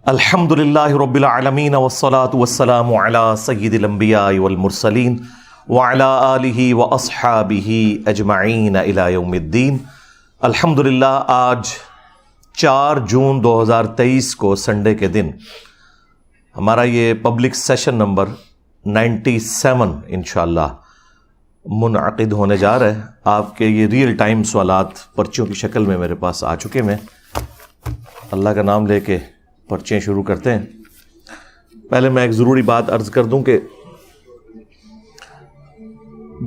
الحمدللہ رب العالمین والصلاة والسلام علی سید الانبیاء والمرسلین وعلی آلہ واصحابہ اجمعین الی یوم الدین۔ الحمدللہ آج 4 جون 2023 کو سنڈے کے دن ہمارا یہ پبلک سیشن نمبر 97 انشاءاللہ منعقد ہونے جا رہا ہے۔ آپ کے یہ ریئل ٹائم سوالات پرچیوں کی شکل میں میرے پاس آ چکے ہیں۔ اللہ کا نام لے کے پرچیں شروع کرتے ہیں۔ پہلے میں ایک ضروری بات عرض کر دوں کہ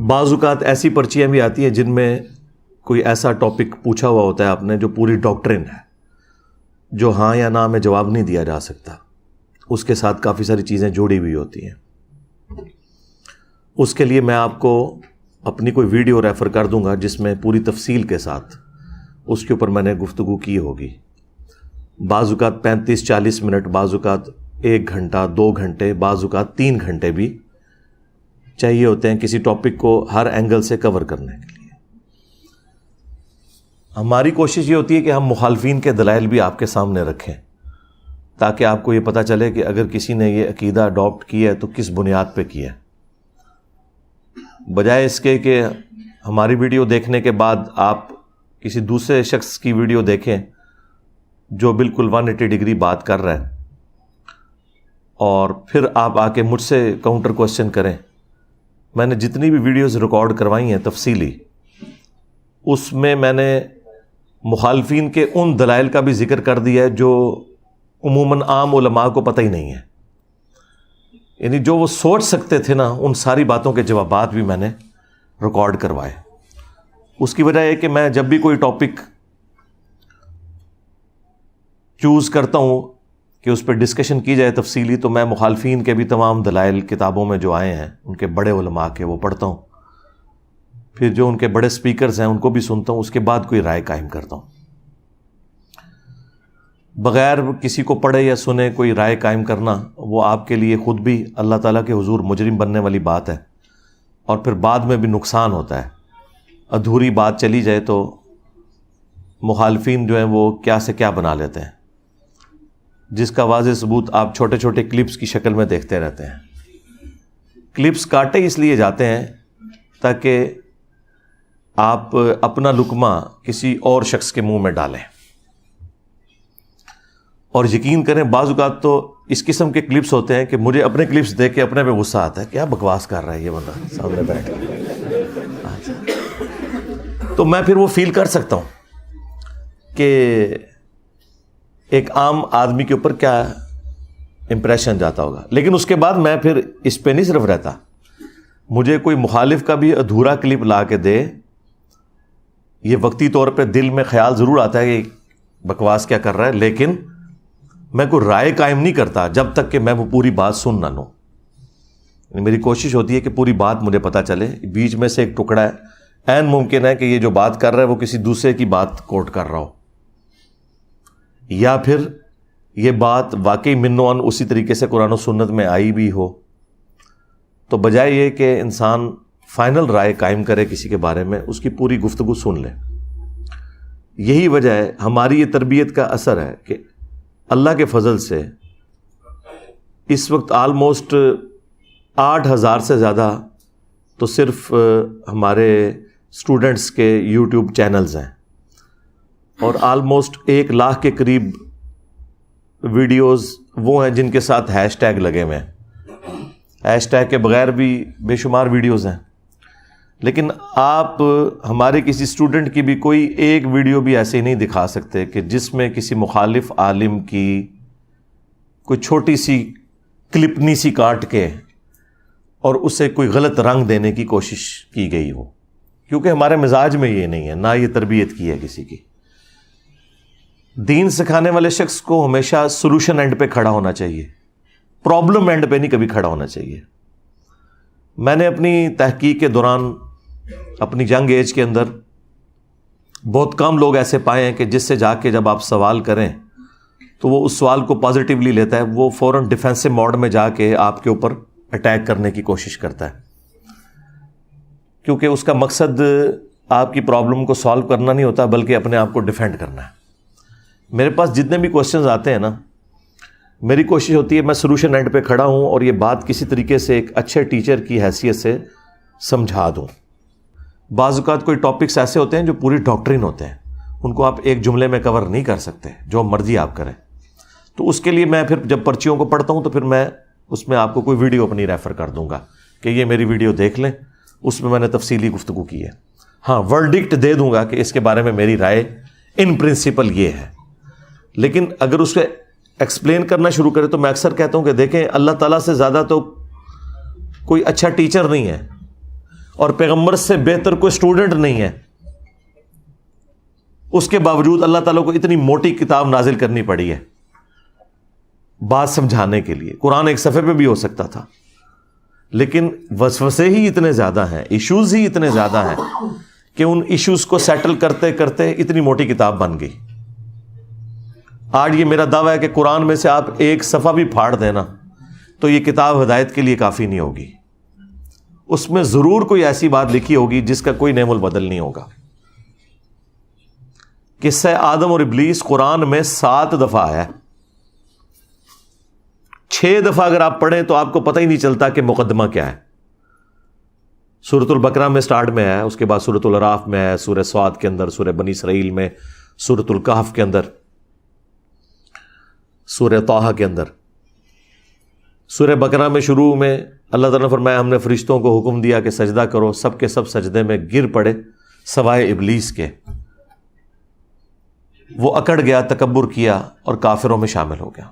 بعض اوقات ایسی پرچیاں بھی آتی ہیں جن میں کوئی ایسا ٹاپک پوچھا ہوا ہوتا ہے آپ نے جو پوری ڈاکٹرن ہے، جو ہاں یا نہ میں جواب نہیں دیا جا سکتا، اس کے ساتھ کافی ساری چیزیں جوڑی ہوئی ہوتی ہیں۔ اس کے لیے میں آپ کو اپنی کوئی ویڈیو ریفر کر دوں گا جس میں پوری تفصیل کے ساتھ اس کے اوپر میں نے گفتگو کی ہوگی۔ بعض اوقات 35-40 منٹ، بعض اوقات 1 گھنٹہ 2 گھنٹے، بعض اوقات 3 گھنٹے بھی چاہیے ہوتے ہیں کسی ٹاپک کو ہر اینگل سے کور کرنے کے لیے۔ ہماری کوشش یہ ہوتی ہے کہ ہم مخالفین کے دلائل بھی آپ کے سامنے رکھیں تاکہ آپ کو یہ پتہ چلے کہ اگر کسی نے یہ عقیدہ اڈاپٹ کیا ہے تو کس بنیاد پہ کیا ہے، بجائے اس کے کہ ہماری ویڈیو دیکھنے کے بعد آپ کسی دوسرے شخص کی ویڈیو دیکھیں جو بالکل 180 ڈگری بات کر رہا ہے اور پھر آپ آ کے مجھ سے کاؤنٹر کوسچن کریں۔ میں نے جتنی بھی ویڈیوز ریکارڈ کروائی ہیں تفصیلی، اس میں میں نے مخالفین کے ان دلائل کا بھی ذکر کر دیا ہے جو عموماً عام علماء کو پتہ ہی نہیں ہے، یعنی جو وہ سوچ سکتے تھے نا، ان ساری باتوں کے جوابات بھی میں نے ریکارڈ کروائے۔ اس کی وجہ یہ کہ میں جب بھی کوئی ٹاپک چوز کرتا ہوں کہ اس پہ ڈسکشن کی جائے تفصیلی، تو میں مخالفین کے بھی تمام دلائل کتابوں میں جو آئے ہیں ان کے بڑے علماء کے وہ پڑھتا ہوں، پھر جو ان کے بڑے سپیکرز ہیں ان کو بھی سنتا ہوں، اس کے بعد کوئی رائے قائم کرتا ہوں۔ بغیر کسی کو پڑھے یا سنے کوئی رائے قائم کرنا وہ آپ کے لیے خود بھی اللہ تعالیٰ کے حضور مجرم بننے والی بات ہے، اور پھر بعد میں بھی نقصان ہوتا ہے۔ ادھوری بات چلی جائے تو مخالفین جو ہیں وہ کیا سے کیا بنا لیتے ہیں، جس کا واضح ثبوت آپ چھوٹے چھوٹے کلپس کی شکل میں دیکھتے رہتے ہیں۔ کلپس کاٹے اس لیے جاتے ہیں تاکہ آپ اپنا لقمہ کسی اور شخص کے منہ میں ڈالیں، اور یقین کریں بعض اوقات تو اس قسم کے کلپس ہوتے ہیں کہ مجھے اپنے کلپس دیکھ کے اپنے پہ غصہ آتا ہے، کیا بکواس کر رہا ہے یہ بندہ سامنے بیٹھ کے۔ تو میں پھر وہ فیل کر سکتا ہوں کہ ایک عام آدمی کے اوپر کیا امپریشن جاتا ہوگا، لیکن اس کے بعد میں پھر اس پہ نہیں صرف رہتا، مجھے کوئی مخالف کا بھی ادھورا کلپ لا کے دے، یہ وقتی طور پہ دل میں خیال ضرور آتا ہے کہ بکواس کیا کر رہا ہے، لیکن میں کوئی رائے قائم نہیں کرتا جب تک کہ میں وہ پوری بات سن نہ لوں۔ میری کوشش ہوتی ہے کہ پوری بات مجھے پتہ چلے، بیچ میں سے ایک ٹکڑا ہے، عین ممکن ہے کہ یہ جو بات کر رہا ہے وہ کسی دوسرے کی بات کوٹ کر رہا ہو، یا پھر یہ بات واقعی من و عن اسی طریقے سے قرآن و سنت میں آئی بھی ہو۔ تو بجائے یہ کہ انسان فائنل رائے قائم کرے کسی کے بارے میں، اس کی پوری گفتگو سن لے۔ یہی وجہ ہے، ہماری یہ تربیت کا اثر ہے کہ اللہ کے فضل سے اس وقت آلموسٹ 8000 سے زیادہ تو صرف ہمارے اسٹوڈنٹس کے یوٹیوب چینلز ہیں، اور آلموسٹ 1 لاکھ کے قریب ویڈیوز وہ ہیں جن کے ساتھ ہیش ٹیگ لگے ہوئے ہیں۔ ہیش ٹیگ کے بغیر بھی بے شمار ویڈیوز ہیں، لیکن آپ ہمارے کسی اسٹوڈنٹ کی بھی کوئی ایک ویڈیو بھی ایسے ہی نہیں دکھا سکتے کہ جس میں کسی مخالف عالم کی کوئی چھوٹی سی کلپنی سی کاٹ کے اور اسے کوئی غلط رنگ دینے کی کوشش کی گئی ہو، کیونکہ ہمارے مزاج میں یہ نہیں ہے، نہ یہ تربیت کی ہے کسی کی۔ دین سکھانے والے شخص کو ہمیشہ سولوشن اینڈ پہ کھڑا ہونا چاہیے، پرابلم اینڈ پہ نہیں کبھی کھڑا ہونا چاہیے۔ میں نے اپنی تحقیق کے دوران اپنی ینگ ایج کے اندر بہت کم لوگ ایسے پائے ہیں کہ جس سے جا کے جب آپ سوال کریں تو وہ اس سوال کو پازیٹیولی لیتا ہے، وہ فوراً ڈیفینسو موڈ میں جا کے آپ کے اوپر اٹیک کرنے کی کوشش کرتا ہے، کیونکہ اس کا مقصد آپ کی پرابلم کو سالو کرنا نہیں ہوتا بلکہ اپنے آپ کو ڈیفینڈ کرنا ہے۔ میرے پاس جتنے بھی کوشچنز آتے ہیں نا، میری کوشش ہوتی ہے میں سولوشن اینڈ پہ کھڑا ہوں اور یہ بات کسی طریقے سے ایک اچھے ٹیچر کی حیثیت سے سمجھا دوں. بعض اوقات کوئی ٹاپکس ایسے ہوتے ہیں جو پوری ڈاکٹرین ہوتے ہیں, ان کو آپ ایک جملے میں کور نہیں کر سکتے, جو مرضی آپ کریں. تو اس کے لیے میں پھر جب پرچیوں کو پڑھتا ہوں تو پھر میں اس میں آپ کو کوئی ویڈیو اپنی ریفر کر دوں گا کہ یہ میری ویڈیو دیکھ لیں, اس میں نے تفصیلی گفتگو کی ہے. ہاں, ورڈکٹ دے دوں گا کہ اس کے بارے میں میری رائے ان پرنسپل یہ ہے. لیکن اگر اس کو ایکسپلین کرنا شروع کرے تو میں اکثر کہتا ہوں کہ دیکھیں, اللہ تعالیٰ سے زیادہ تو کوئی اچھا ٹیچر نہیں ہے اور پیغمبر سے بہتر کوئی اسٹوڈنٹ نہیں ہے. اس کے باوجود اللہ تعالیٰ کو اتنی موٹی کتاب نازل کرنی پڑی ہے بات سمجھانے کے لیے. قرآن ایک صفحے پہ بھی ہو سکتا تھا, لیکن وسوسے ہی اتنے زیادہ ہیں, ایشوز ہی اتنے زیادہ ہیں کہ ان ایشوز کو سیٹل کرتے کرتے اتنی موٹی کتاب بن گئی. آج یہ میرا دعویٰ ہے کہ قرآن میں سے آپ ایک صفحہ بھی پھاڑ دینا تو یہ کتاب ہدایت کے لیے کافی نہیں ہوگی. اس میں ضرور کوئی ایسی بات لکھی ہوگی جس کا کوئی نعم البدل نہیں ہوگا. قصہ آدم اور ابلیس قرآن میں 7 دفعہ آیا ہے. 6 دفعہ اگر آپ پڑھیں تو آپ کو پتہ ہی نہیں چلتا کہ مقدمہ کیا ہے. سورۃ البقرہ میں سٹارٹ میں ہے, اس کے بعد سورۃ الاعراف میں ہے, سورہ صاد کے اندر, سورہ بنی اسرائیل میں, سورۃ الکہف کے اندر, سورہ طٰہٰ کے اندر. سورہ بقرہ میں شروع میں اللہ تعالیٰ نے فرمایا ہم نے فرشتوں کو حکم دیا کہ سجدہ کرو, سب کے سب سجدے میں گر پڑے سوائے ابلیس کے. وہ اکڑ گیا, تکبر کیا اور کافروں میں شامل ہو گیا.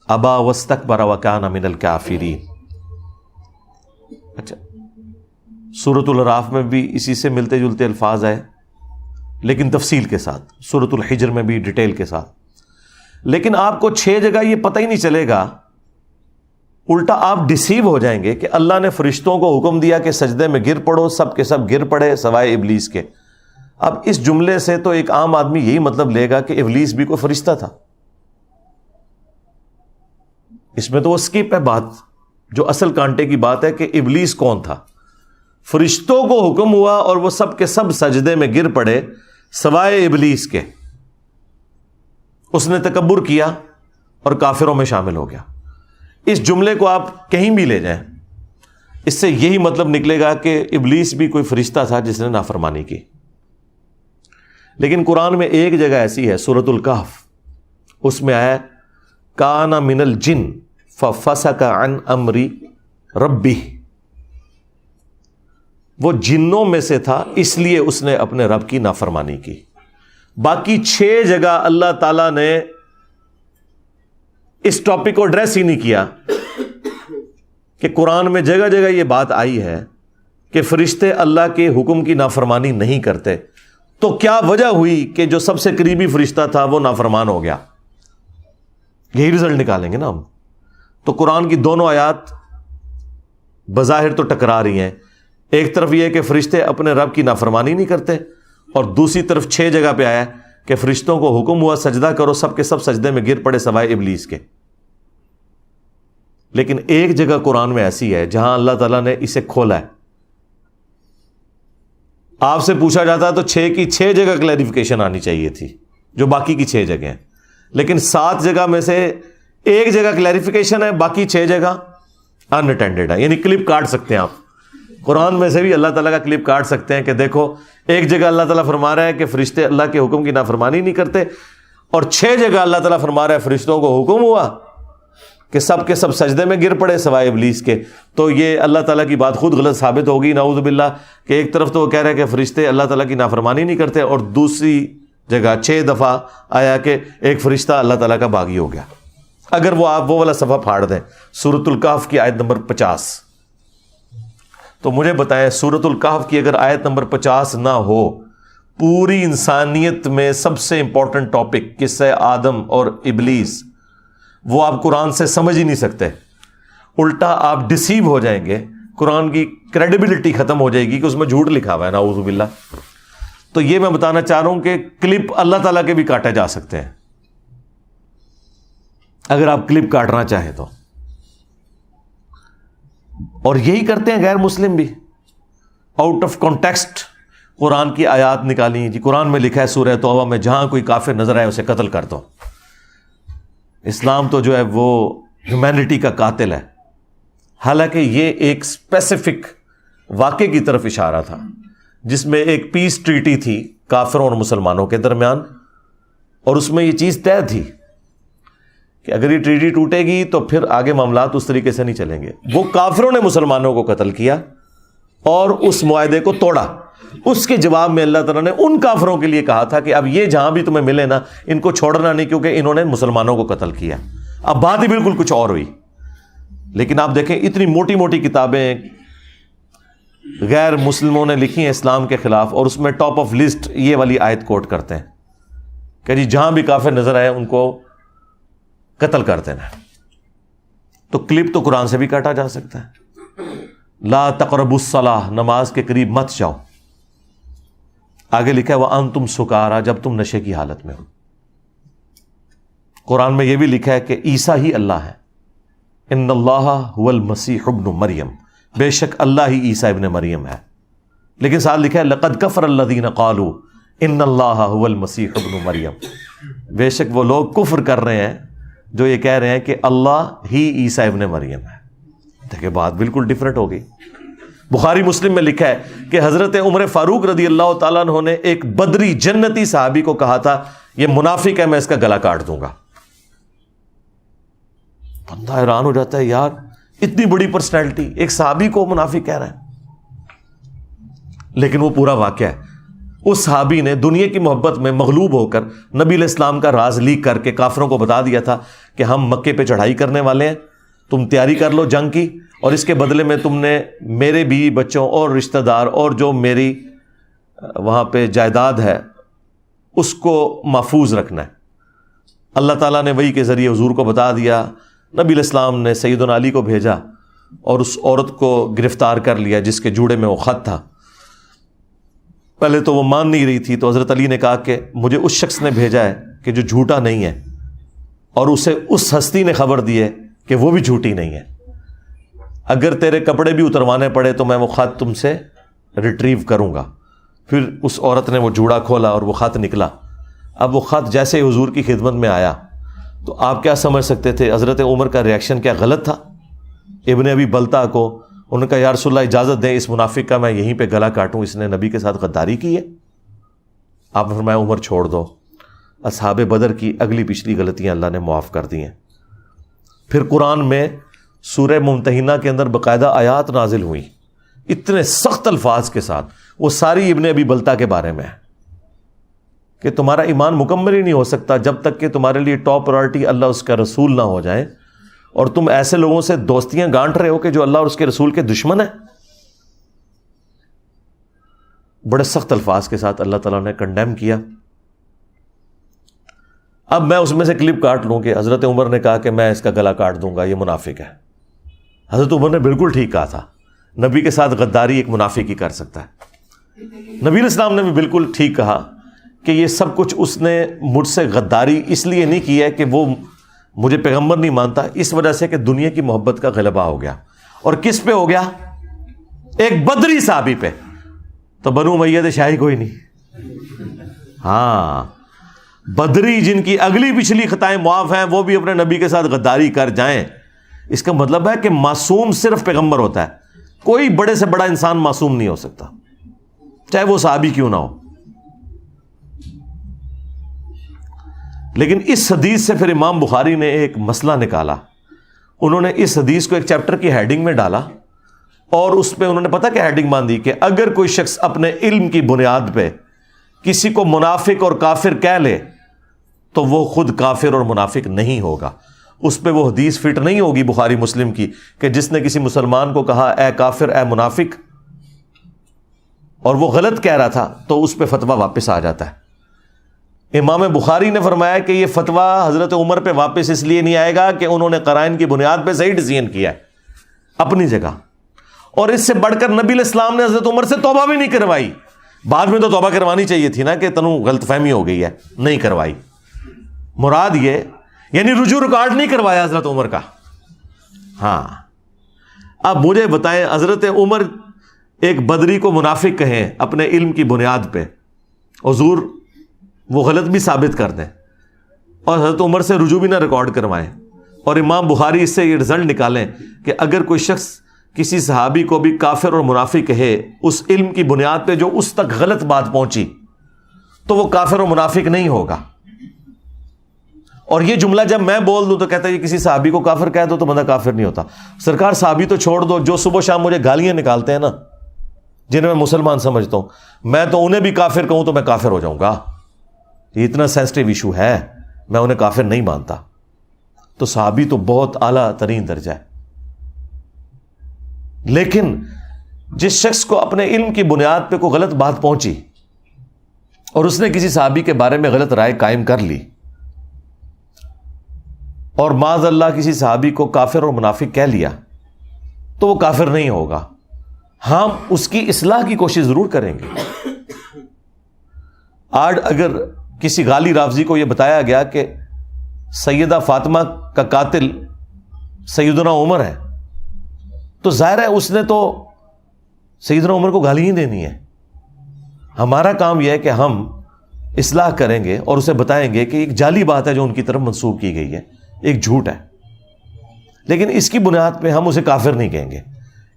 ابا واستکبر وکان من الکافرین. اچھا, سورۃ الاعراف میں بھی اسی سے ملتے جلتے الفاظ آئے لیکن تفصیل کے ساتھ, سورۃ الحجر میں بھی ڈیٹیل کے ساتھ. لیکن آپ کو 6 جگہ یہ پتہ ہی نہیں چلے گا, الٹا آپ ڈسیو ہو جائیں گے کہ اللہ نے فرشتوں کو حکم دیا کہ سجدے میں گر پڑو, سب کے سب گر پڑے سوائے ابلیس کے. اب اس جملے سے تو ایک عام آدمی یہی مطلب لے گا کہ ابلیس بھی کوئی فرشتہ تھا. اس میں تو وہ اسکپ ہے بات, جو اصل کانٹے کی بات ہے کہ ابلیس کون تھا. فرشتوں کو حکم ہوا اور وہ سب کے سب سجدے میں گر پڑے سوائے ابلیس کے. اس نے تکبر کیا اور کافروں میں شامل ہو گیا. اس جملے کو آپ کہیں بھی لے جائیں, اس سے یہی مطلب نکلے گا کہ ابلیس بھی کوئی فرشتہ تھا جس نے نافرمانی کی. لیکن قرآن میں ایک جگہ ایسی ہے, سورۃ الکہف, اس میں آیا کان من الجن ففسق عن امر ربہ. وہ جنوں میں سے تھا اس لیے اس نے اپنے رب کی نافرمانی کی. باقی 6 جگہ اللہ تعالیٰ نے اس ٹاپک کو ایڈریس ہی نہیں کیا کہ قرآن میں جگہ جگہ یہ بات آئی ہے کہ فرشتے اللہ کے حکم کی نافرمانی نہیں کرتے. تو کیا وجہ ہوئی کہ جو سب سے قریبی فرشتہ تھا وہ نافرمان ہو گیا؟ یہی رزلٹ نکالیں گے نا ہم. تو قرآن کی دونوں آیات بظاہر تو ٹکرا رہی ہیں. ایک طرف یہ کہ فرشتے اپنے رب کی نافرمانی نہیں کرتے, اور دوسری طرف 6 جگہ پہ آیا کہ فرشتوں کو حکم ہوا سجدہ کرو, سب کے سب سجدے میں گر پڑے سوائے ابلیس کے. لیکن ایک جگہ قرآن میں ایسی ہے جہاں اللہ تعالیٰ نے اسے کھولا ہے. آپ سے پوچھا جاتا ہے تو 6 کی 6 جگہ کلیریفیکیشن آنی چاہیے تھی جو باقی کی 6 جگہ ہیں. لیکن 7 جگہ میں سے ایک جگہ کلیریفیکیشن ہے, باقی 6 جگہ ان اٹینڈڈ ہے. یعنی کلپ کاٹ سکتے ہیں آپ, قرآن میں سے بھی اللہ تعالیٰ کا کلپ کاٹ سکتے ہیں کہ دیکھو ایک جگہ اللہ تعالیٰ فرما رہا ہے کہ فرشتے اللہ کے حکم کی نافرمانی نہیں کرتے, اور 6 جگہ اللہ تعالیٰ فرما رہا ہے فرشتوں کو حکم ہوا کہ سب کے سب سجدے میں گر پڑے سوائے ابلیس کے. تو یہ اللہ تعالیٰ کی بات خود غلط ثابت ہوگی نعوذ باللہ, کہ ایک طرف تو وہ کہہ رہے ہیں کہ فرشتے اللہ تعالیٰ کی نافرمانی نہیں کرتے, اور دوسری جگہ 6 دفعہ آیا کہ ایک فرشتہ اللہ تعالیٰ کا باغی ہو گیا. اگر وہ آپ وہ والا صفحہ پھاڑ دیں, سورۃ الکہف کی آیت نمبر 50, تو مجھے بتائیں سورۃ الکہف کی اگر آیت نمبر 50 نہ ہو, پوری انسانیت میں سب سے امپورٹنٹ ٹاپک قصہ آدم اور ابلیس, وہ آپ قرآن سے سمجھ ہی نہیں سکتے. الٹا آپ ڈسیو ہو جائیں گے, قرآن کی کریڈیبلٹی ختم ہو جائے گی کہ اس میں جھوٹ لکھا ہوا ہے نعوذ باللہ. تو یہ میں بتانا چاہ رہا ہوں کہ کلپ اللہ تعالیٰ کے بھی کاٹے جا سکتے ہیں اگر آپ کلپ کاٹنا چاہیں تو. اور یہی کرتے ہیں غیر مسلم بھی, آؤٹ آف کانٹیکسٹ قرآن کی آیات نکالی. جی قرآن میں لکھا ہے سورہ توبہ میں جہاں کوئی کافر نظر آئے اسے قتل کر دو. اسلام تو جو ہے وہ ہیومینٹی کا قاتل ہے. حالانکہ یہ ایک اسپیسیفک واقعے کی طرف اشارہ تھا جس میں ایک پیس ٹریٹی تھی کافروں اور مسلمانوں کے درمیان, اور اس میں یہ چیز طے تھی کہ اگر یہ ٹریٹی ٹوٹے گی تو پھر آگے معاملات اس طریقے سے نہیں چلیں گے. وہ کافروں نے مسلمانوں کو قتل کیا اور اس معاہدے کو توڑا. اس کے جواب میں اللہ تعالیٰ نے ان کافروں کے لیے کہا تھا کہ اب یہ جہاں بھی تمہیں ملے نا ان کو چھوڑنا نہیں, کیونکہ انہوں نے مسلمانوں کو قتل کیا. اب بات ہی بالکل کچھ اور ہوئی. لیکن آپ دیکھیں اتنی موٹی موٹی کتابیں غیر مسلموں نے لکھی ہیں اسلام کے خلاف, اور اس میں ٹاپ آف لسٹ یہ والی آیت کوٹ کرتے ہیں کہ جی جہاں بھی کافر نظر آئے ان کو قتل کر دینا. تو کلپ تو قرآن سے بھی کاٹا جا سکتا ہے. لا تقربوا الصلاۃ, نماز کے قریب مت جاؤ. آگے لکھا ہے وَأَنْتُمْ سُكَارَىٰ, جب تم نشے کی حالت میں ہو. قرآن میں یہ بھی لکھا ہے کہ عیسیٰ ہی اللہ ہے. ان اللہ هو المسیح ابن مریم, بے شک اللہ ہی عیسیٰ ابن مریم ہے. لیکن ساتھ لکھا ہے لقد کفر الذین قالوا ان اللہ هو المسیح ابن مریم, بے شک وہ لوگ کفر کر رہے ہیں جو یہ کہہ رہے ہیں کہ اللہ ہی عیسیٰ ابن مریم ہے. دیکھیں بات بالکل ڈیفرنٹ ہو گئی. بخاری مسلم میں لکھا ہے کہ حضرت عمر فاروق رضی اللہ تعالیٰ عنہ نے ایک بدری جنتی صحابی کو کہا تھا یہ منافق ہے, میں اس کا گلا کاٹ دوں گا. بندہ حیران ہو جاتا ہے, یار اتنی بڑی پرسنالٹی ایک صحابی کو منافق کہہ رہا ہے. لیکن وہ پورا واقعہ ہے. اس صحابی نے دنیا کی محبت میں مغلوب ہو کر نبی علیہ السلام کا راز لیک کر کے کافروں کو بتا دیا تھا کہ ہم مکے پہ چڑھائی کرنے والے ہیں, تم تیاری کر لو جنگ کی, اور اس کے بدلے میں تم نے میرے بیوی بچوں اور رشتہ دار اور جو میری وہاں پہ جائیداد ہے اس کو محفوظ رکھنا ہے. اللہ تعالیٰ نے وحی کے ذریعے حضور کو بتا دیا. نبی علیہ السلام نے سیدنا علی کو بھیجا اور اس عورت کو گرفتار کر لیا جس کے جوڑے میں وہ خط تھا. پہلے تو وہ مان نہیں رہی تھی, تو حضرت علی نے کہا کہ مجھے اس شخص نے بھیجا ہے کہ جو جھوٹا نہیں ہے, اور اسے اس ہستی نے خبر دی ہے کہ وہ بھی جھوٹی نہیں ہے. اگر تیرے کپڑے بھی اتروانے پڑے تو میں وہ خط تم سے ریٹریو کروں گا. پھر اس عورت نے وہ جوڑا کھولا اور وہ خط نکلا. اب وہ خط جیسے حضور کی خدمت میں آیا تو آپ کیا سمجھ سکتے تھے حضرت عمر کا ریاکشن کیا غلط تھا؟ ابن ابی بلتا کو انہوں نے کہا یا رسول اللہ اجازت دیں اس منافق کا میں یہیں پہ گلا کاٹوں, اس نے نبی کے ساتھ غداری کی ہے. آپ نے فرمایا عمر چھوڑ دو. اصحاب بدر کی اگلی پچھلی غلطیاں اللہ نے معاف کر دی ہیں. پھر قرآن میں سورہ ممتحنہ کے اندر باقاعدہ آیات نازل ہوئی اتنے سخت الفاظ کے ساتھ, وہ ساری ابن ابی بلتا کے بارے میں ہے کہ تمہارا ایمان مکمل ہی نہیں ہو سکتا جب تک کہ تمہارے لیے ٹاپ پرائرٹی اللہ اس کا رسول نہ ہو جائے, اور تم ایسے لوگوں سے دوستیاں گانٹ رہے ہو کہ جو اللہ اور اس کے رسول کے دشمن ہیں. بڑے سخت الفاظ کے ساتھ اللہ تعالیٰ نے کنڈیم کیا. اب میں اس میں سے کلپ کاٹ لوں کہ حضرت عمر نے کہا کہ میں اس کا گلا کاٹ دوں گا, یہ منافق ہے. حضرت عمر نے بالکل ٹھیک کہا تھا, نبی کے ساتھ غداری ایک منافق ہی کر سکتا ہے. نبی علیہ السلام نے بھی بالکل ٹھیک کہا کہ یہ سب کچھ اس نے مجھ سے غداری اس لیے نہیں کی ہے کہ وہ مجھے پیغمبر نہیں مانتا, اس وجہ سے کہ دنیا کی محبت کا غلبہ ہو گیا. اور کس پہ ہو گیا؟ ایک بدری صحابی پہ. تو بنو امیہ شاہی کوئی نہیں. ہاں بدری جن کی اگلی پچھلی خطائیں معاف ہیں وہ بھی اپنے نبی کے ساتھ غداری کر جائیں. اس کا مطلب ہے کہ معصوم صرف پیغمبر ہوتا ہے, کوئی بڑے سے بڑا انسان معصوم نہیں ہو سکتا چاہے وہ صحابی کیوں نہ ہو. لیکن اس حدیث سے پھر امام بخاری نے ایک مسئلہ نکالا. انہوں نے اس حدیث کو ایک چیپٹر کی ہیڈنگ میں ڈالا اور اس پہ انہوں نے پتہ کیا ہیڈنگ باندھی کہ اگر کوئی شخص اپنے علم کی بنیاد پہ کسی کو منافق اور کافر کہہ لے تو وہ خود کافر اور منافق نہیں ہوگا. اس پہ وہ حدیث فٹ نہیں ہوگی بخاری مسلم کی کہ جس نے کسی مسلمان کو کہا اے کافر اے منافق اور وہ غلط کہہ رہا تھا تو اس پہ فتویٰ واپس آ جاتا ہے. امام بخاری نے فرمایا کہ یہ فتویٰ حضرت عمر پہ واپس اس لیے نہیں آئے گا کہ انہوں نے قرائن کی بنیاد پہ صحیح ڈیسیژن کیا ہے اپنی جگہ, اور اس سے بڑھ کر نبی علیہ السلام نے حضرت عمر سے توبہ بھی نہیں کروائی. بعد میں تو توبہ کروانی چاہیے تھی نا کہ تنوں غلط فہمی ہو گئی ہے, نہیں کروائی. مراد یہ یعنی رجوع ریکارڈ نہیں کروایا حضرت عمر کا. ہاں اب مجھے بتائیں حضرت عمر ایک بدری کو منافق کہیں اپنے علم کی بنیاد پہ, حضور وہ غلط بھی ثابت کر دیں, اور حضرت عمر سے رجوع بھی نہ ریکارڈ کروائیں. اور امام بخاری اس سے یہ رزلٹ نکالیں کہ اگر کوئی شخص کسی صحابی کو بھی کافر اور منافق کہے اس علم کی بنیاد پہ جو اس تک غلط بات پہنچی, تو وہ کافر اور منافق نہیں ہوگا. اور یہ جملہ جب میں بول دوں تو کہتا ہے یہ کسی صحابی کو کافر کہہ دو تو بندہ کافر نہیں ہوتا. سرکار صحابی تو چھوڑ دو, جو صبح شام مجھے گالیاں نکالتے ہیں نا, جنہیں میں مسلمان سمجھتا ہوں, میں تو انہیں بھی کافر کہوں تو میں کافر ہو جاؤں گا. یہ اتنا سینسٹیو ایشو ہے, میں انہیں کافر نہیں مانتا. تو صحابی تو بہت اعلیٰ ترین درجہ ہے. لیکن جس شخص کو اپنے علم کی بنیاد پہ کوئی غلط بات پہنچی اور اس نے کسی صحابی کے بارے میں غلط رائے قائم کر لی اور معاذ اللہ کسی صحابی کو کافر اور منافق کہہ لیا, تو وہ کافر نہیں ہوگا. ہم اس کی اصلاح کی کوشش ضرور کریں گے. آج اگر کسی غالی رافضی کو یہ بتایا گیا کہ سیدہ فاطمہ کا قاتل سیدنا عمر ہے, تو ظاہر ہے اس نے تو سیدنا عمر کو گالی ہی دینی ہے. ہمارا کام یہ ہے کہ ہم اصلاح کریں گے اور اسے بتائیں گے کہ ایک جعلی بات ہے جو ان کی طرف منسوب کی گئی ہے, ایک جھوٹ ہے. لیکن اس کی بنیاد پہ ہم اسے کافر نہیں کہیں گے,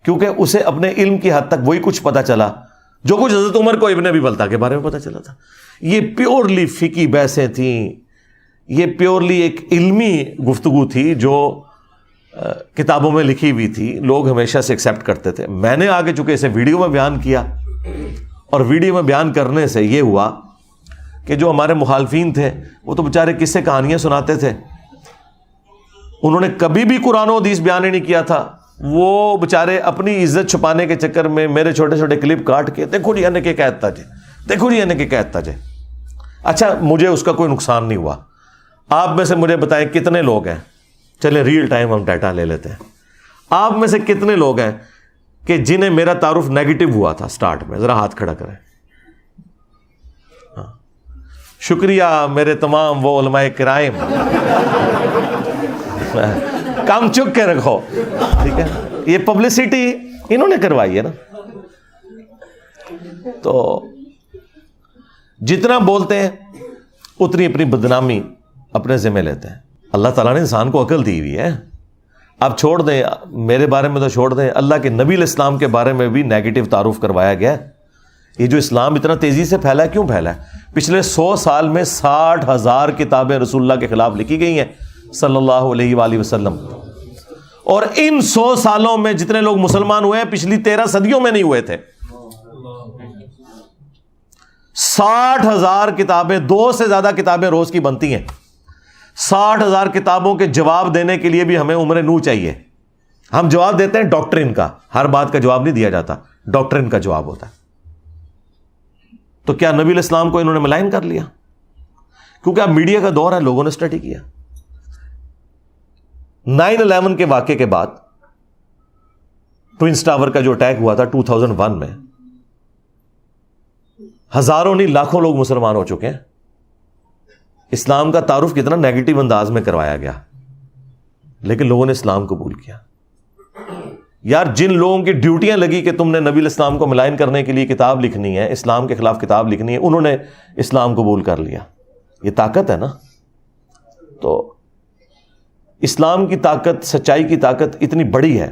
کیونکہ اسے اپنے علم کی حد تک وہی کچھ پتا چلا جو کچھ حضرت عمر کو ابن ابی بلتہ کے بارے میں پتا چلا تھا. یہ پیورلی فقہی بحثیں تھیں, یہ پیورلی ایک علمی گفتگو تھی جو کتابوں میں لکھی ہوئی تھی, لوگ ہمیشہ سے ایکسیپٹ کرتے تھے. میں نے آگے چونکہ اسے ویڈیو میں بیان کیا, اور ویڈیو میں بیان کرنے سے یہ ہوا کہ جو ہمارے مخالفین تھے وہ تو بیچارے قصے کہانیاں سناتے تھے, انہوں نے کبھی بھی قرآن و حدیث بیان ہی نہیں کیا تھا. وہ بیچارے اپنی عزت چھپانے کے چکر میں میرے چھوٹے چھوٹے کلپ کاٹ کے دیکھو جی انہیں کہ کہتا جے, دیکھو جی انہیں کہ کہتا جے. اچھا مجھے اس کا کوئی نقصان نہیں ہوا. آپ میں سے مجھے بتائیں کتنے لوگ ہیں, چلیں ریئل ٹائم ہم ڈیٹا لے لیتے ہیں, آپ میں سے کتنے لوگ ہیں کہ جنہیں میرا تعارف نیگیٹو ہوا تھا سٹارٹ میں؟ ذرا ہاتھ کھڑا کریں. شکریہ میرے تمام وہ علماء کرام, کام چک کے رکھو, ٹھیک ہے. یہ پبلسٹی انہوں نے کروائی ہے نا. تو جتنا بولتے ہیں اتنی اپنی بدنامی اپنے ذمہ لیتے ہیں. اللہ تعالیٰ نے انسان کو عقل دی ہوئی ہے. آپ چھوڑ دیں, میرے بارے میں تو چھوڑ دیں, اللہ کے نبی علیہ السلام کے بارے میں بھی نیگیٹو تعارف کروایا گیا ہے. یہ جو اسلام اتنا تیزی سے پھیلا ہے, کیوں پھیلا ہے؟ پچھلے 100 سال میں 60,000 کتابیں رسول اللہ کے خلاف لکھی گئی ہیں صلی اللہ علیہ وآلہ وسلم. اور ان 100 سالوں میں جتنے لوگ مسلمان ہوئے ہیں پچھلی 13 صدیوں میں نہیں ہوئے تھے. 60,000 کتابیں, 2 سے زیادہ کتابیں روز کی بنتی ہیں. 60,000 کتابوں کے جواب دینے کے لیے بھی ہمیں عمر نوح چاہیے. ہم جواب دیتے ہیں ڈاکٹرن کا, ہر بات کا جواب نہیں دیا جاتا, ڈاکٹرن کا جواب ہوتا ہے. تو کیا نبی علیہ السلام کو انہوں نے ملائن کر لیا؟ کیونکہ اب میڈیا کا دور ہے, لوگوں نے اسٹڈی کیا. 9/11 کے واقعے کے بعد ٹوئنس ٹاور کا جو اٹیک ہوا تھا 2001 میں, ہزاروں نہیں لاکھوں لوگ مسلمان ہو چکے ہیں. اسلام کا تعارف کتنا نیگیٹو انداز میں کروایا گیا, لیکن لوگوں نے اسلام قبول کیا. یار جن لوگوں کی ڈیوٹیاں لگی کہ تم نے نبی علیہ السلام کو ملائن کرنے کے لیے کتاب لکھنی ہے, اسلام کے خلاف کتاب لکھنی ہے, انہوں نے اسلام قبول کر لیا. یہ طاقت ہے نا. تو اسلام کی طاقت, سچائی کی طاقت اتنی بڑی ہے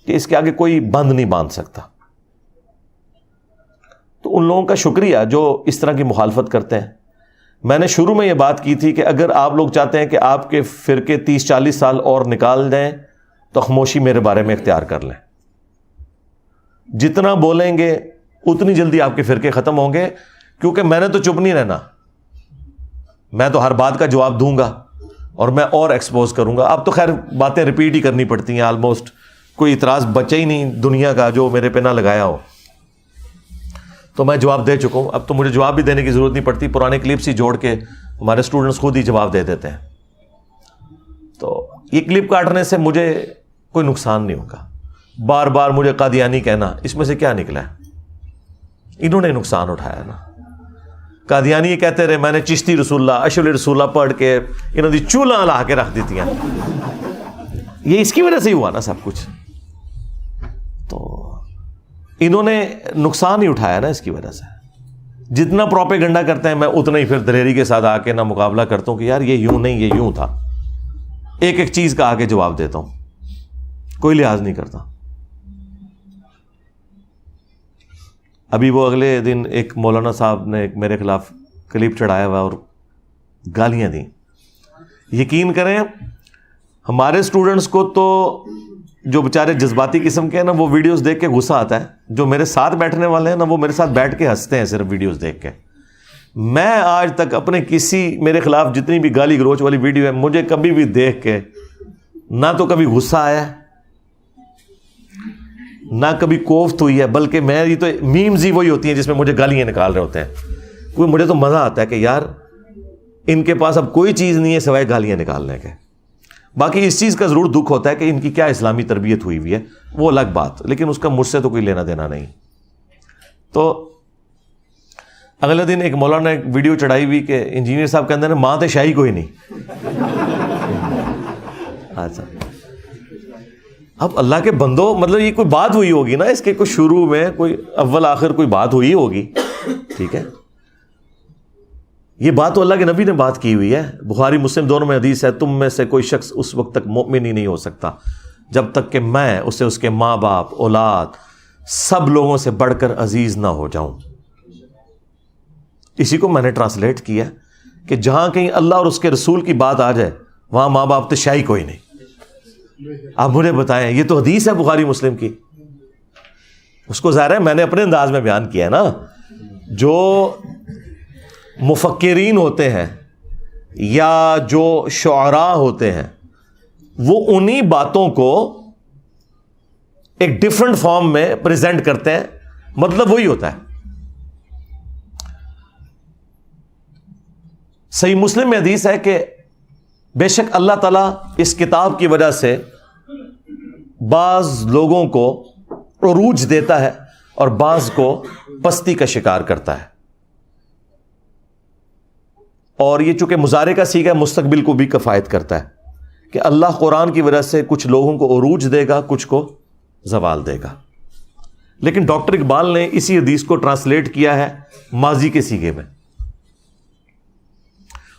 کہ اس کے آگے کوئی بند نہیں باندھ سکتا. تو ان لوگوں کا شکریہ جو اس طرح کی مخالفت کرتے ہیں. میں نے شروع میں یہ بات کی تھی کہ اگر آپ لوگ چاہتے ہیں کہ آپ کے فرقے 30-40 سال اور نکال دیں تو خاموشی میرے بارے میں اختیار کر لیں. جتنا بولیں گے اتنی جلدی آپ کے فرقے ختم ہوں گے, کیونکہ میں نے تو چپ نہیں رہنا. میں تو ہر بات کا جواب دوں گا اور میں اور ایکسپوز کروں گا. اب تو خیر باتیں ریپیٹ ہی کرنی پڑتی ہیں, آلموسٹ کوئی اعتراض بچا ہی نہیں دنیا کا جو میرے پہ نہ لگایا ہو. تو میں جواب دے چکا ہوں, اب تو مجھے جواب بھی دینے کی ضرورت نہیں پڑتی. پرانے کلپس ہی جوڑ کے ہمارے اسٹوڈنٹس خود ہی جواب دے دیتے ہیں. تو یہ کلپ کاٹنے سے مجھے کوئی نقصان نہیں ہوگا. بار بار مجھے قادیانی کہنا, اس میں سے کیا نکلا ہے؟ انہوں نے نقصان اٹھایا نا. قادیانی یہ کہتے رہے میں نے چشتی رسول اللہ, اشول رسول اللہ پڑھ کے انہوں نے چولہا لا کے رکھ دیتی ہیں. یہ اس کی وجہ سے ہی ہوا نا سب کچھ. تو انہوں نے نقصان ہی اٹھایا نا اس کی وجہ سے. جتنا پروپیگنڈا کرتے ہیں میں اتنا ہی پھر دلیری کے ساتھ آ کے نہ مقابلہ کرتا ہوں کہ یار یہ یوں نہیں، یہ یوں تھا. ایک ایک چیز کا آ کے جواب دیتا ہوں، کوئی لحاظ نہیں کرتا. ابھی وہ اگلے دن ایک مولانا صاحب نے ایک میرے خلاف کلپ چڑھایا ہوا اور گالیاں دیں. یقین کریں ہمارے اسٹوڈنٹس کو تو جو بیچارے جذباتی قسم کے ہیں نا، وہ ویڈیوز دیکھ کے غصہ آتا ہے. جو میرے ساتھ بیٹھنے والے ہیں نا، وہ میرے ساتھ بیٹھ کے ہنستے ہیں صرف ویڈیوز دیکھ کے. میں آج تک اپنے کسی میرے خلاف جتنی بھی گالی گلوچ والی ویڈیو ہے، مجھے کبھی بھی دیکھ کے نہ تو کبھی غصہ آیا نہ کبھی کوفت ہوئی ہے، بلکہ میری تو میمز ہی وہی ہوتی ہیں جس میں مجھے گالیاں نکال رہے ہوتے ہیں. کوئی مجھے تو مزہ آتا ہے کہ یار ان کے پاس اب کوئی چیز نہیں ہے سوائے گالیاں نکالنے کے. باقی اس چیز کا ضرور دکھ ہوتا ہے کہ ان کی کیا اسلامی تربیت ہوئی ہوئی ہے، وہ الگ بات، لیکن اس کا مجھ سے تو کوئی لینا دینا نہیں. تو اگلے دن ایک مولانا نے ایک ویڈیو چڑھائی ہوئی کہ انجینئر صاحب کے اندر ماں تے شاہی کوئی نہیں. اچھا اب اللہ کے بندو، مطلب یہ کوئی بات ہوئی ہوگی نا، اس کے کوئی شروع میں کوئی اول آخر کوئی بات ہوئی ہوگی، ٹھیک ہے. یہ بات تو اللہ کے نبی نے بات کی ہوئی ہے. بخاری مسلم دونوں میں حدیث ہے، تم میں سے کوئی شخص اس وقت تک مومن ہی نہیں ہو سکتا جب تک کہ میں اسے اس کے ماں باپ، اولاد، سب لوگوں سے بڑھ کر عزیز نہ ہو جاؤں. اسی کو میں نے ٹرانسلیٹ کیا کہ جہاں کہیں اللہ اور اس کے رسول کی بات آ جائے وہاں ماں باپ تو شاہی کوئی نہیں. آپ مجھے بتائیں، یہ تو حدیث ہے بخاری مسلم کی. اس کو ظاہر ہے میں نے اپنے انداز میں بیان کیا ہے نا. جو مفکرین ہوتے ہیں یا جو شعراء ہوتے ہیں وہ انہی باتوں کو ایک ڈفرنٹ فارم میں پریزنٹ کرتے ہیں، مطلب وہی ہوتا ہے. صحیح مسلم میں حدیث ہے کہ بے شک اللہ تعالیٰ اس کتاب کی وجہ سے بعض لوگوں کو عروج دیتا ہے اور بعض کو پستی کا شکار کرتا ہے. اور یہ چونکہ مضارع کا صیغہ مستقبل کو بھی کفایت کرتا ہے کہ اللہ قرآن کی وجہ سے کچھ لوگوں کو عروج دے گا، کچھ کو زوال دے گا. لیکن ڈاکٹر اقبال نے اسی حدیث کو ٹرانسلیٹ کیا ہے ماضی کے صیغے میں.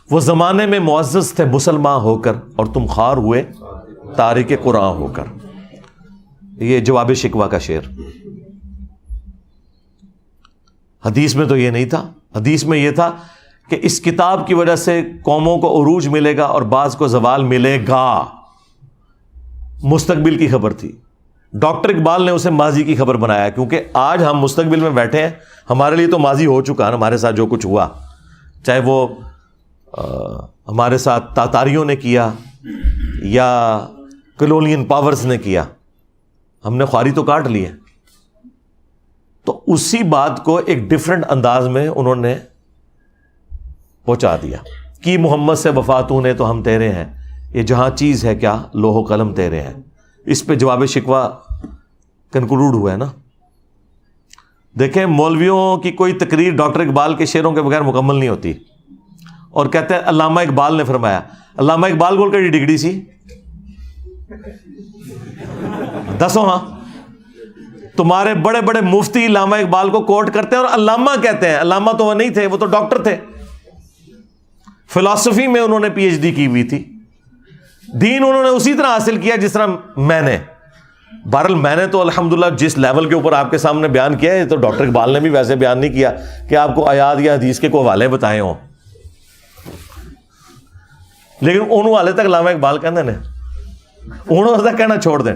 وہ زمانے میں معزز تھے مسلمان ہو کر اور تم خوار ہوئے تارک قرآن ہو کر. یہ جواب شکوہ کا شعر. حدیث میں تو یہ نہیں تھا. حدیث میں یہ تھا کہ اس کتاب کی وجہ سے قوموں کو عروج ملے گا اور بعض کو زوال ملے گا. مستقبل کی خبر تھی. ڈاکٹر اقبال نے اسے ماضی کی خبر بنایا کیونکہ آج ہم مستقبل میں بیٹھے ہیں، ہمارے لیے تو ماضی ہو چکا ہے. ہمارے ساتھ جو کچھ ہوا، چاہے وہ ہمارے ساتھ تاتاریوں نے کیا یا کلونین پاورز نے کیا، ہم نے خواری تو کاٹ لی ہے. تو اسی بات کو ایک ڈفرنٹ انداز میں انہوں نے پہنچا دیا. کی محمد سے وفاتوں نے تو ہم تیرے ہیں، یہ جہاں چیز ہے کیا لوح و قلم تیرے ہیں. اس پہ جواب شکوہ کنکلوڈ ہوا ہے نا. دیکھیں مولویوں کی کوئی تقریر ڈاکٹر اقبال کے شعروں کے بغیر مکمل نہیں ہوتی. اور کہتے ہیں علامہ اقبال نے فرمایا. علامہ اقبال کو کہڑی ڈگری سی دسو. ہاں تمہارے بڑے بڑے مفتی علامہ اقبال کو کوٹ کرتے ہیں اور علامہ کہتے ہیں. علامہ تو وہ نہیں تھے، وہ تو ڈاکٹر تھے. فلسفی میں انہوں نے پی ایچ ڈی کی ہوئی تھی. دین انہوں نے اسی طرح حاصل کیا جس طرح میں نے. بہرحال میں نے تو الحمدللہ جس لیول کے اوپر آپ کے سامنے بیان کیا ہے، تو ڈاکٹر اقبال نے بھی ویسے بیان نہیں کیا کہ آپ کو آیات یا حدیث کے کوئی حوالے بتائے ہوں. لیکن ان والے تک علامہ اقبال کہنے نے انہوں تک کہنا چھوڑ دیں.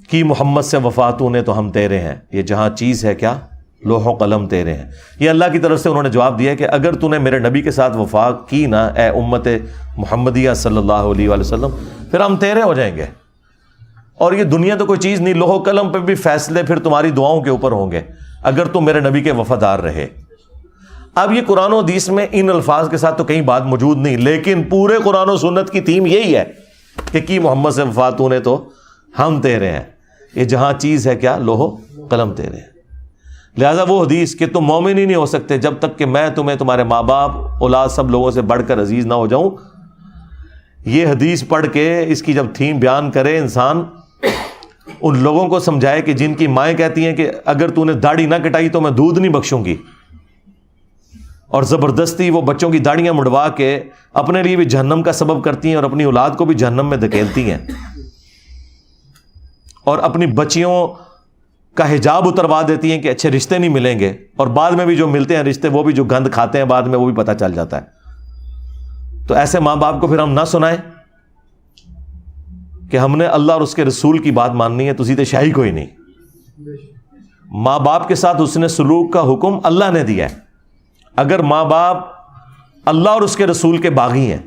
کی محمد سے وفاتوں نے تو ہم تیرے ہیں، یہ جہاں چیز ہے کیا لوح و قلم تیرے ہیں. یہ اللہ کی طرف سے انہوں نے جواب دیا کہ اگر تو نے میرے نبی کے ساتھ وفا کی نا اے امت محمدیہ صلی اللہ علیہ وآلہ وسلم، پھر ہم تیرے ہو جائیں گے. اور یہ دنیا تو کوئی چیز نہیں، لوح و قلم پہ بھی فیصلے پھر تمہاری دعاؤں کے اوپر ہوں گے اگر تم میرے نبی کے وفادار رہے. اب یہ قرآن و حدیث میں ان الفاظ کے ساتھ تو کہیں بات موجود نہیں، لیکن پورے قرآن و سنت کی تھیم یہی ہے کہ کی محمد سے وفاتوں نے تو ہم تیرے ہیں، یہ جہاں چیز ہے کیا لوح و قلم تیرے ہیں. لہٰذا وہ حدیث کہ تم مومن ہی نہیں ہو سکتے جب تک کہ میں تمہیں تمہارے ماں باپ، اولاد، سب لوگوں سے بڑھ کر عزیز نہ ہو جاؤں، یہ حدیث پڑھ کے اس کی جب تھیم بیان کرے انسان ان لوگوں کو سمجھائے کہ جن کی مائیں کہتی ہیں کہ اگر تو نے داڑھی نہ کٹائی تو میں دودھ نہیں بخشوں گی، اور زبردستی وہ بچوں کی داڑیاں مڑوا کے اپنے لیے بھی جہنم کا سبب کرتی ہیں اور اپنی اولاد کو بھی جہنم میں دھکیلتی ہیں، اور اپنی بچیوں کا حجاب اتروا دیتی ہیں کہ اچھے رشتے نہیں ملیں گے، اور بعد میں بھی جو ملتے ہیں رشتے وہ بھی جو گند کھاتے ہیں بعد میں وہ بھی پتہ چل جاتا ہے۔ تو ایسے ماں باپ کو پھر ہم نہ سنائیں کہ ہم نے اللہ اور اس کے رسول کی بات ماننی ہے، تسی تے شاہی کوئی نہیں۔ ماں باپ کے ساتھ حسن سلوک کا حکم اللہ نے دیا ہے۔ اگر ماں باپ اللہ اور اس کے رسول کے باغی ہیں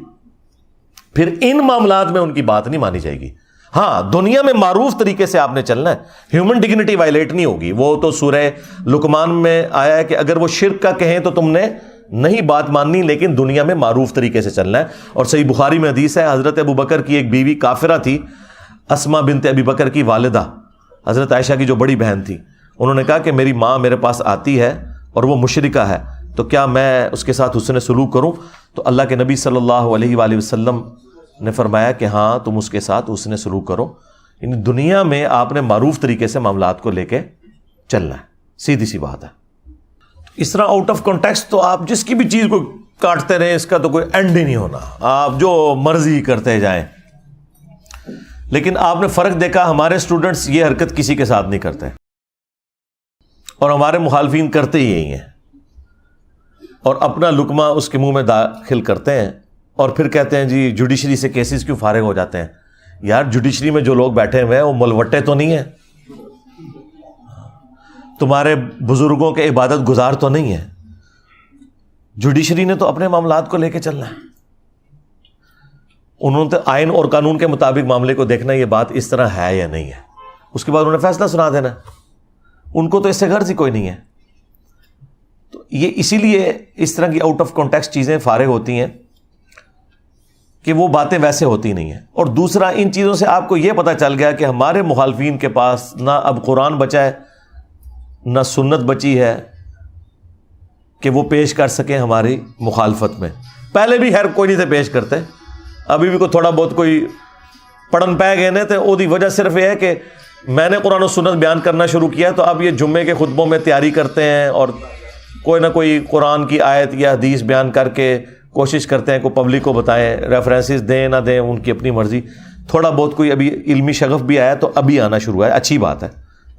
پھر ان معاملات میں ان کی بات نہیں مانی جائے گی۔ ہاں، دنیا میں معروف طریقے سے آپ نے چلنا ہے، ہیومن ڈگنیٹی وائلیٹ نہیں ہوگی۔ وہ تو سورہ لقمان میں آیا ہے کہ اگر وہ شرک کا کہیں تو تم نے نہیں بات ماننی، لیکن دنیا میں معروف طریقے سے چلنا ہے۔ اور صحیح بخاری میں حدیث ہے، حضرت ابو بکر کی ایک بیوی کافرہ تھی، اسما بنت ابی بکر کی والدہ، حضرت عائشہ کی جو بڑی بہن تھی، انہوں نے کہا کہ میری ماں میرے پاس آتی ہے اور وہ مشرکہ ہے، تو کیا میں اس کے ساتھ حسن سلوک کروں؟ تو اللہ کے نبی صلی اللہ علیہ وآلہ وسلم نے فرمایا کہ ہاں تم اس کے ساتھ حسن سلوک کرو۔ یعنی دنیا میں آپ نے معروف طریقے سے معاملات کو لے کے چلنا ہے، سیدھی سی بات ہے۔ اس طرح آؤٹ آف کانٹیکسٹ تو آپ جس کی بھی چیز کو کاٹتے رہیں، اس کا تو کوئی اینڈ ہی نہیں ہونا، آپ جو مرضی کرتے جائیں۔ لیکن آپ نے فرق دیکھا، ہمارے اسٹوڈنٹس یہ حرکت کسی کے ساتھ نہیں کرتے، اور ہمارے مخالفین کرتے ہی یہی ہیں، اور اپنا لقمہ اس کے منہ میں داخل کرتے ہیں، اور پھر کہتے ہیں جی جوڈیشری سے کیسز کیوں فارغ ہو جاتے ہیں۔ یار جوڈیشری میں جو لوگ بیٹھے ہوئے ہیں وہ ملوٹے تو نہیں ہیں، تمہارے بزرگوں کے عبادت گزار تو نہیں ہیں۔ جوڈیشری نے تو اپنے معاملات کو لے کے چلنا ہے، انہوں نے آئین اور قانون کے مطابق معاملے کو دیکھنا یہ بات اس طرح ہے یا نہیں ہے، اس کے بعد انہوں نے فیصلہ سنا دینا، ان کو تو اس سے غرض ہی کوئی نہیں ہے۔ تو یہ اسی لیے اس طرح کی آؤٹ آف کانٹیکسٹ چیزیں فارغ ہوتی ہیں کہ وہ باتیں ویسے ہوتی نہیں ہیں۔ اور دوسرا، ان چیزوں سے آپ کو یہ پتہ چل گیا کہ ہمارے مخالفین کے پاس نہ اب قرآن بچا ہے نہ سنت بچی ہے کہ وہ پیش کر سکیں ہماری مخالفت میں۔ پہلے بھی خیر کوئی نہیں تھے پیش کرتے، ابھی بھی کوئی تھوڑا بہت کوئی پڑھن پہ گئے تو وہ دی وجہ صرف یہ ہے کہ میں نے قرآن و سنت بیان کرنا شروع کیا، تو اب یہ جمعے کے خطبوں میں تیاری کرتے ہیں اور کوئی نہ کوئی قرآن کی آیت یا حدیث بیان کر کے کوشش کرتے ہیں کو پبلک کو بتائیں، ریفرنسز دیں نہ دیں ان کی اپنی مرضی۔ تھوڑا بہت کوئی ابھی علمی شغف بھی آیا تو ابھی آنا شروع ہے، اچھی بات ہے،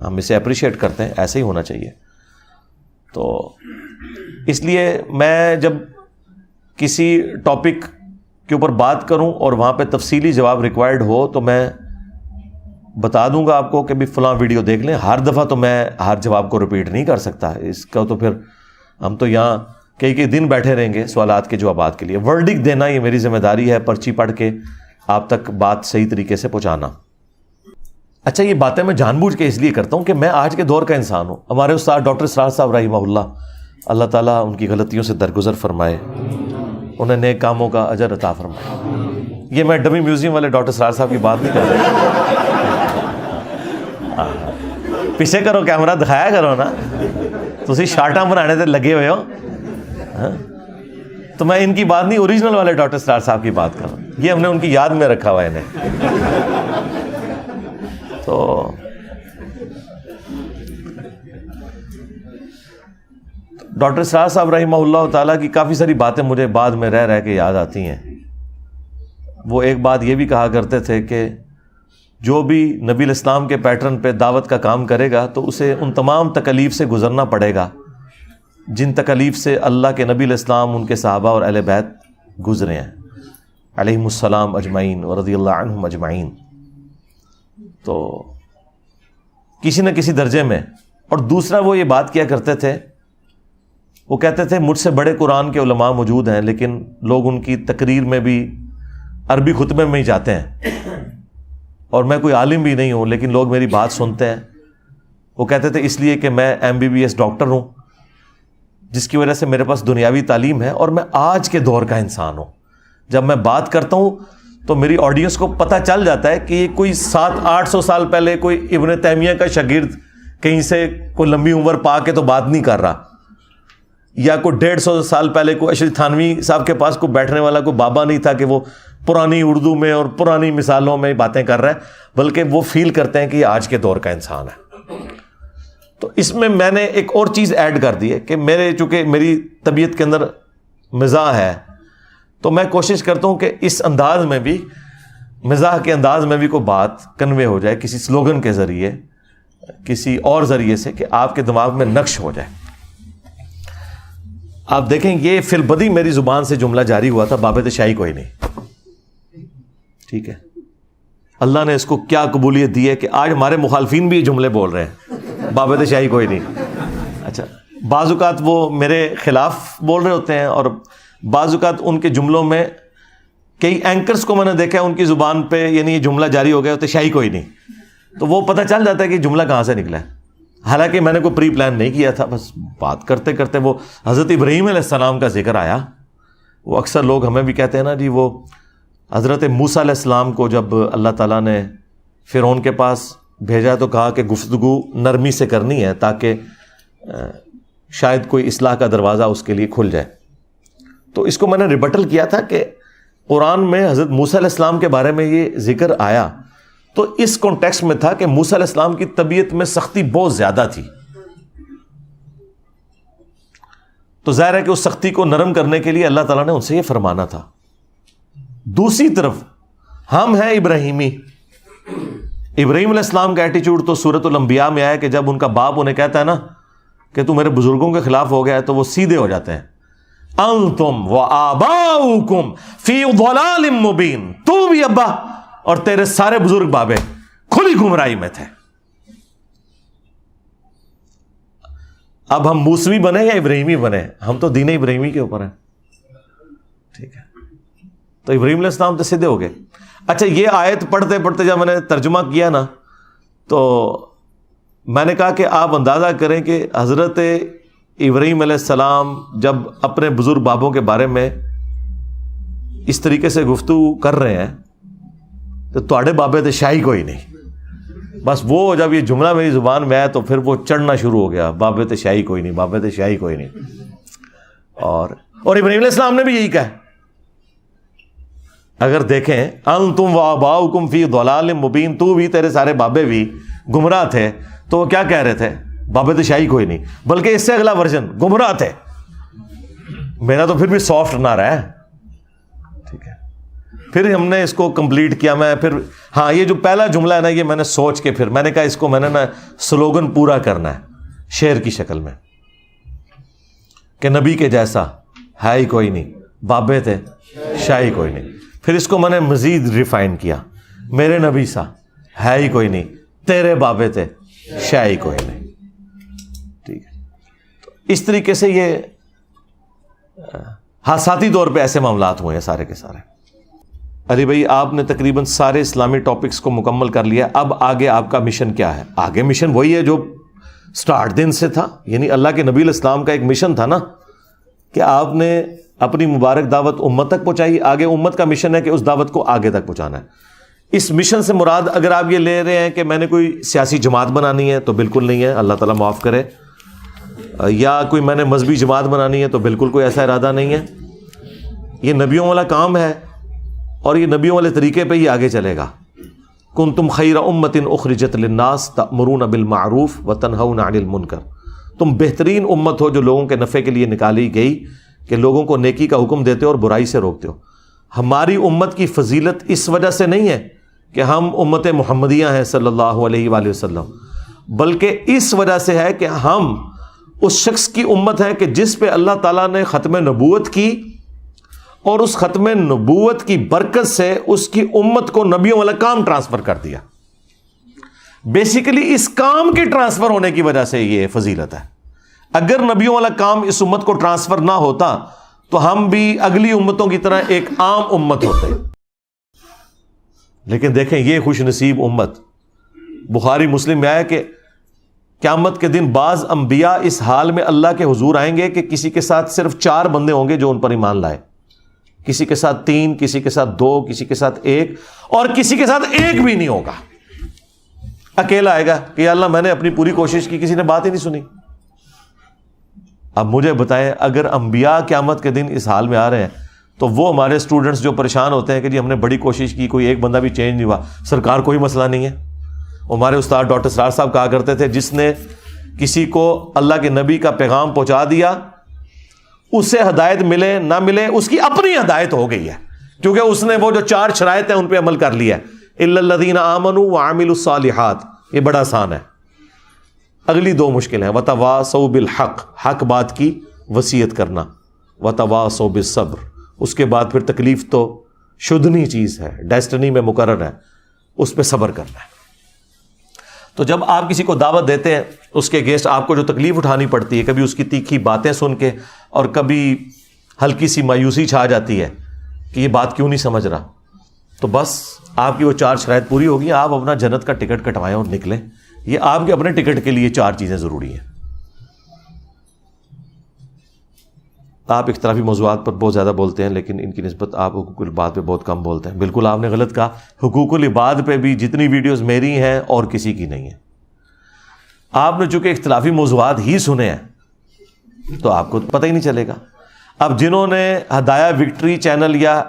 ہم اسے اپریشیٹ کرتے ہیں، ایسے ہی ہونا چاہیے۔ تو اس لیے میں جب کسی ٹاپک کے اوپر بات کروں اور وہاں پہ تفصیلی جواب ریکوائرڈ ہو تو میں بتا دوں گا آپ کو کہ بھی فلاں ویڈیو دیکھ لیں۔ ہر دفعہ تو میں ہر جواب کو ریپیٹ نہیں کر سکتا، اس کا تو پھر ہم تو یہاں کئی دن بیٹھے رہیں گے سوالات کے جوابات کے لیے۔ ورڈک دینا یہ میری ذمہ داری ہے، پرچی پڑھ کے آپ تک بات صحیح طریقے سے پہنچانا۔ اچھا، یہ باتیں میں جان بوجھ کے اس لیے کرتا ہوں کہ میں آج کے دور کا انسان ہوں۔ ہمارے استاد ڈاکٹر اسرار صاحب رحمہ اللہ تعالیٰ ان کی غلطیوں سے درگزر فرمائے، انہیں نیک کاموں کا اجر عطا فرمائے۔ یہ میں ڈمی میوزیم والے ڈاکٹر اسرار صاحب کی بات نہیں کر رہا، پیچھے کرو کیمرہ دکھایا کرو نا، تسی شارٹاں بنانے تے لگے ہوئے ہو۔ تو میں ان کی بات نہیں، اوریجنل والے ڈاکٹر اسرار صاحب کی بات کر رہا ہوں، یہ ہم نے ان کی یاد میں رکھا ہوا ہے انہیں۔ تو ڈاکٹر اسرار صاحب رحمہ اللہ تعالیٰ کی کافی ساری باتیں مجھے بعد میں رہ رہ کے یاد آتی ہیں۔ وہ ایک بات یہ بھی کہا کرتے تھے کہ جو بھی نبی الاسلام کے پیٹرن پہ دعوت کا کام کرے گا تو اسے ان تمام تکالیف سے گزرنا پڑے گا جن تکالیف سے اللہ کے نبی الاسلام، ان کے صحابہ اور اہل بیت گزرے ہیں علیہم السلام اجمعین ورضی اللہ عنہم اجمعین۔ تو کسی نہ کسی درجے میں۔ اور دوسرا وہ یہ بات کیا کرتے تھے، وہ کہتے تھے مجھ سے بڑے قرآن کے علماء موجود ہیں لیکن لوگ ان کی تقریر میں بھی عربی خطبے میں ہی جاتے ہیں، اور میں کوئی عالم بھی نہیں ہوں لیکن لوگ میری بات سنتے ہیں۔ وہ کہتے تھے اس لیے کہ میں MBBS ڈاکٹر ہوں، جس کی وجہ سے میرے پاس دنیاوی تعلیم ہے، اور میں آج کے دور کا انسان ہوں۔ جب میں بات کرتا ہوں تو میری آڈینس کو پتہ چل جاتا ہے کہ یہ کوئی 700-800 سال پہلے کوئی ابن تیمیہ کا شاگرد کہیں سے کوئی لمبی عمر پا کے تو بات نہیں کر رہا، یا کوئی 150 سال پہلے کوئی اشرف تھانوی صاحب کے پاس کوئی بیٹھنے والا کوئی بابا نہیں تھا کہ وہ پرانی اردو میں اور پرانی مثالوں میں باتیں کر رہا ہے، بلکہ وہ فیل کرتے ہیں کہ یہ آج کے دور کا انسان ہے۔ تو اس میں نے ایک اور چیز ایڈ کر دی ہے کہ چونکہ میری طبیعت کے اندر مزاح ہے، تو میں کوشش کرتا ہوں کہ اس انداز میں بھی، مزاح کے انداز میں بھی کوئی بات کنوے ہو جائے کسی سلوگن کے ذریعے، کسی اور ذریعے سے، کہ آپ کے دماغ میں نقش ہو جائے۔ آپ دیکھیں یہ فی البدی میری زبان سے جملہ جاری ہوا تھا، بابت شاہی کوئی نہیں، ٹھیک ہے؟ اللہ نے اس کو کیا قبولیت دی ہے کہ آج ہمارے مخالفین بھی یہ جملے بول رہے ہیں، بابت شاہی کوئی نہیں۔ اچھا، بعض اوقات وہ میرے خلاف بول رہے ہوتے ہیں، اور بعض اوقات ان کے جملوں میں کئی اینکرز کو میں نے دیکھا ہے ان کی زبان پہ یعنی یہ جملہ جاری ہو گیا ہوتا ہے شاہی کوئی نہیں، تو وہ پتہ چل جاتا ہے کہ جملہ کہاں سے نکلا ہے۔ حالانکہ میں نے کوئی پری پلان نہیں کیا تھا، بس بات کرتے کرتے وہ حضرت ابراہیم علیہ السلام کا ذکر آیا۔ وہ اکثر لوگ ہمیں بھی کہتے ہیں نا جی، وہ حضرت موسیٰ علیہ السلام کو جب اللہ تعالیٰ نے فرعون کے پاس بھیجا تو کہا کہ گفتگو نرمی سے کرنی ہے تاکہ شاید کوئی اصلاح کا دروازہ اس کے لیے کھل جائے۔ تو اس کو میں نے ریبٹل کیا تھا کہ قرآن میں حضرت موسیٰ علیہ السلام کے بارے میں یہ ذکر آیا تو اس کانٹیکسٹ میں تھا کہ موسیٰ علیہ السلام کی طبیعت میں سختی بہت زیادہ تھی، تو ظاہر ہے کہ اس سختی کو نرم کرنے کے لیے اللہ تعالیٰ نے ان سے یہ فرمانا تھا۔ دوسری طرف ہم ہیں ابراہیمی، ابراہیم علیہ السلام کا ایٹیچیوڈ تو سورۃ الانبیاء میں آیا کہ جب ان کا باپ انہیں کہتا ہے نا کہ تو میرے بزرگوں کے خلاف ہو گیا ہے، تو وہ سیدھے ہو جاتے ہیں، انتم وآباؤکم فی ضلال مبین، تو بھی ابا اور تیرے سارے بزرگ بابے کھلی گمراہی میں تھے۔ اب ہم موسوی بنے یا ابراہیمی بنے، ہم تو دین ابراہیمی کے اوپر ہیں، ٹھیک ہے؟ تو ابراہیم علیہ السلام تو سیدھے ہو گئے۔ اچھا، یہ آیت پڑھتے پڑھتے جب میں نے ترجمہ کیا نا، تو میں نے کہا کہ آپ اندازہ کریں کہ حضرت ابراہیم علیہ السلام جب اپنے بزرگ بابوں کے بارے میں اس طریقے سے گفتگو کر رہے ہیں تو تواڈے بابے تے شاہی کوئی نہیں۔ بس وہ جب یہ جملہ میری زبان میں آیا تو پھر وہ چڑھنا شروع ہو گیا، بابے تے شاہی کوئی نہیں، بابے تے شاہی کوئی نہیں۔ اور ابراہیم علیہ السلام نے بھی یہی کہا، اگر دیکھیں انتم وآباؤکم فی ضلال مبین، تو بھی تیرے سارے بابے بھی گمراہ تھے، تو وہ کیا کہہ رہے تھے؟ بابے تو شاہی کوئی نہیں، بلکہ اس سے اگلا ورژن گمراہ تھے۔ میرا تو پھر بھی سافٹ نہ رہا ہے، ٹھیک ہے؟ پھر ہم نے اس کو کمپلیٹ کیا، میں پھر ہاں یہ جو پہلا جملہ ہے نا، یہ میں نے سوچ کے پھر میں نے کہا اس کو میں نے نا سلوگن پورا کرنا ہے شعر کی شکل میں، کہ نبی کے جیسا ہے ہی کوئی نہیں، بابے تھے شاہی کوئی نہیں۔ پھر اس کو میں نے مزید ریفائن کیا، میرے نبی سا ہے ہی کوئی نہیں، تیرے بابے تھے شاہی کوئی نہیں، ٹھیک ہے؟ تو اس طریقے سے یہ حادثاتی طور پہ ایسے معاملات ہوئے ہیں سارے کے سارے۔ علی بھائی، آپ نے تقریباً سارے اسلامی ٹاپکس کو مکمل کر لیا، اب آگے آپ کا مشن کیا ہے؟ آگے مشن وہی ہے جو سٹارٹ دن سے تھا، یعنی اللہ کے نبی علیہ السلام کا ایک مشن تھا نا کہ آپ نے اپنی مبارک دعوت امت تک پہنچائی، آگے امت کا مشن ہے کہ اس دعوت کو آگے تک پہنچانا ہے۔ اس مشن سے مراد اگر آپ یہ لے رہے ہیں کہ میں نے کوئی سیاسی جماعت بنانی ہے تو بالکل نہیں ہے، اللہ تعالیٰ معاف کرے، یا کوئی میں نے مذہبی جماعت بنانی ہے تو بالکل کوئی ایسا ارادہ نہیں ہے۔ یہ نبیوں والا کام ہے اور یہ نبیوں والے طریقے پہ ہی آگے چلے گا۔ کنتم خیر امۃ اخرجت للناس تأمرون بالمعروف وتنہون عن المنکر، تم بہترین امت ہو جو لوگوں کے نفع کے لیے نکالی گئی کہ لوگوں کو نیکی کا حکم دیتے ہو اور برائی سے روکتے ہو۔ ہماری امت کی فضیلت اس وجہ سے نہیں ہے کہ ہم امت محمدیہ ہیں صلی اللہ علیہ وآلہ وسلم، بلکہ اس وجہ سے ہے کہ ہم اس شخص کی امت ہے کہ جس پہ اللہ تعالیٰ نے ختم نبوت کی، اور اس ختم نبوت کی برکت سے اس کی امت کو نبیوں والا کام ٹرانسفر کر دیا۔ بیسیکلی اس کام کے ٹرانسفر ہونے کی وجہ سے یہ فضیلت ہے۔ اگر نبیوں والا کام اس امت کو ٹرانسفر نہ ہوتا تو ہم بھی اگلی امتوں کی طرح ایک عام امت ہوتے۔ لیکن دیکھیں یہ خوش نصیب امت، بخاری مسلم میں آیا کہ قیامت کے دن بعض انبیاء اس حال میں اللہ کے حضور آئیں گے کہ کسی کے ساتھ صرف 4 بندے ہوں گے جو ان پر ایمان لائے، کسی کے ساتھ 3، کسی کے ساتھ 2، کسی کے ساتھ 1، اور کسی کے ساتھ 1 بھی نہیں ہوگا، اکیلا آئے گا کہ یا اللہ میں نے اپنی پوری کوشش کی، کسی نے بات ہی نہیں سنی۔ اب مجھے بتائیں، اگر انبیاء قیامت کے دن اس حال میں آ رہے ہیں تو وہ ہمارے اسٹوڈنٹس جو پریشان ہوتے ہیں کہ جی ہم نے بڑی کوشش کی, کوئی ایک بندہ بھی چینج نہیں ہوا. سرکار کوئی مسئلہ نہیں ہے. ہمارے استاد ڈاکٹر سرار صاحب کہا کرتے تھے جس نے کسی کو اللہ کے نبی کا پیغام پہنچا دیا, اسے ہدایت ملے نہ ملے اس کی اپنی ہدایت ہو گئی ہے, کیونکہ اس نے وہ جو 4 شرائط ہیں ان پہ عمل کر لیا ہے. الا الذین آمنوا وعملوا الصالحات, یہ بڑا آسان ہے. اگلی 2 مشکل ہیں, وتواصوا بالحق, حق بات کی وصیت کرنا, وتواصوا بالصبر, اس کے بعد پھر تکلیف تو شدنی چیز ہے, ڈیسٹنی میں مقرر ہے, اس پہ صبر کرنا ہے. تو جب آپ کسی کو دعوت دیتے ہیں, اس کے اگینسٹ آپ کو جو تکلیف اٹھانی پڑتی ہے, کبھی اس کی تیکھی باتیں سن کے اور کبھی ہلکی سی مایوسی چھا جاتی ہے کہ یہ بات کیوں نہیں سمجھ رہا, تو بس آپ کی وہ 4 شرائط پوری ہوگی, آپ اپنا جنت کا ٹکٹ کٹوائیں اور نکلیں. یہ آپ کے اپنے ٹکٹ کے لیے 4 چیزیں ضروری ہیں. آپ اختلافی موضوعات پر بہت زیادہ بولتے ہیں, لیکن ان کی نسبت آپ حقوق العباد پہ بہت کم بولتے ہیں. بالکل آپ نے غلط کہا. حقوق العباد پہ بھی جتنی ویڈیوز میری ہیں اور کسی کی نہیں ہیں. آپ نے چونکہ اختلافی موضوعات ہی سنے ہیں تو آپ کو پتہ ہی نہیں چلے گا. اب جنہوں نے ہدایہ وکٹری چینل یا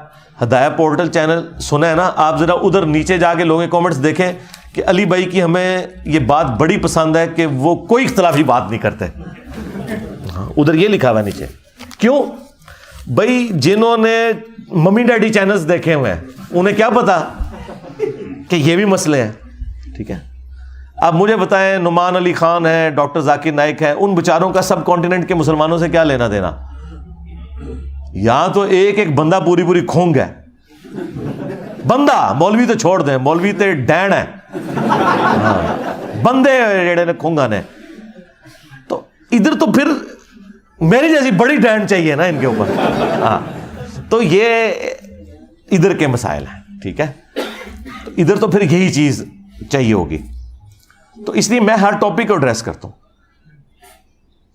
ہدایہ پورٹل چینل سنا ہے نا, آپ ذرا ادھر نیچے جا کے لوگوں کے کامنٹس دیکھیں کہ علی بھائی کی ہمیں یہ بات بڑی پسند ہے کہ وہ کوئی اختلافی بات نہیں کرتے. ادھر یہ لکھا ہوا ہے نیچے. کیوں بھائی؟ جنہوں نے ممی ڈیڈی چینلز دیکھے ہوئے ہیں انہیں کیا پتا کہ یہ بھی مسئلے ہیں. ٹھیک ہے, اب مجھے بتائیں, نعمان علی خان ہے, ڈاکٹر ذاکر نائک ہے, ان بیچاروں کا سب کانٹیننٹ کے مسلمانوں سے کیا لینا دینا؟ یہاں تو ایک بندہ پوری کھونگ ہے. بندہ, مولوی تو چھوڑ دیں, مولوی تو ڈین ہے, بندے جڑے نے کھونگا نے. تو ادھر تو پھر میری جیسی بڑی ڈین چاہیے نا ان کے اوپر. ہاں, تو یہ ادھر کے مسائل ہیں. ٹھیک ہے, تو ادھر تو پھر یہی چیز چاہیے ہوگی. تو اس لیے میں ہر ٹاپک کو ایڈریس کرتا ہوں.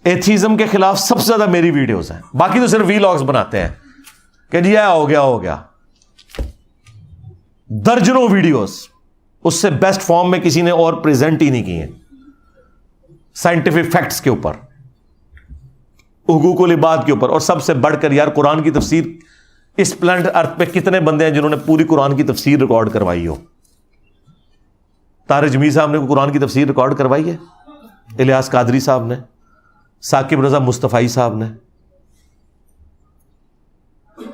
ایتھیزم کے خلاف سب سے زیادہ میری ویڈیوز ہیں, باقی تو صرف ویلاگز بناتے ہیں کہ جی ہو گیا. درجنوں ویڈیوز اس سے بیسٹ فارم میں کسی نے اور پریزنٹ ہی نہیں کی ہیں, سائنٹیفک فیکٹس کے اوپر, حقوق العباد کے اوپر. اور سب سے بڑھ کر یار قرآن کی تفسیر, اس پلانٹ ارتھ پہ کتنے بندے ہیں جنہوں نے پوری قرآن کی تفسیر ریکارڈ کروائی ہو؟ طارق جمیل صاحب نے قرآن کی تفسیر ریکارڈ کروائی ہے, الیاس قادری صاحب نے, ثاقب رضا مصطفی صاحب نے.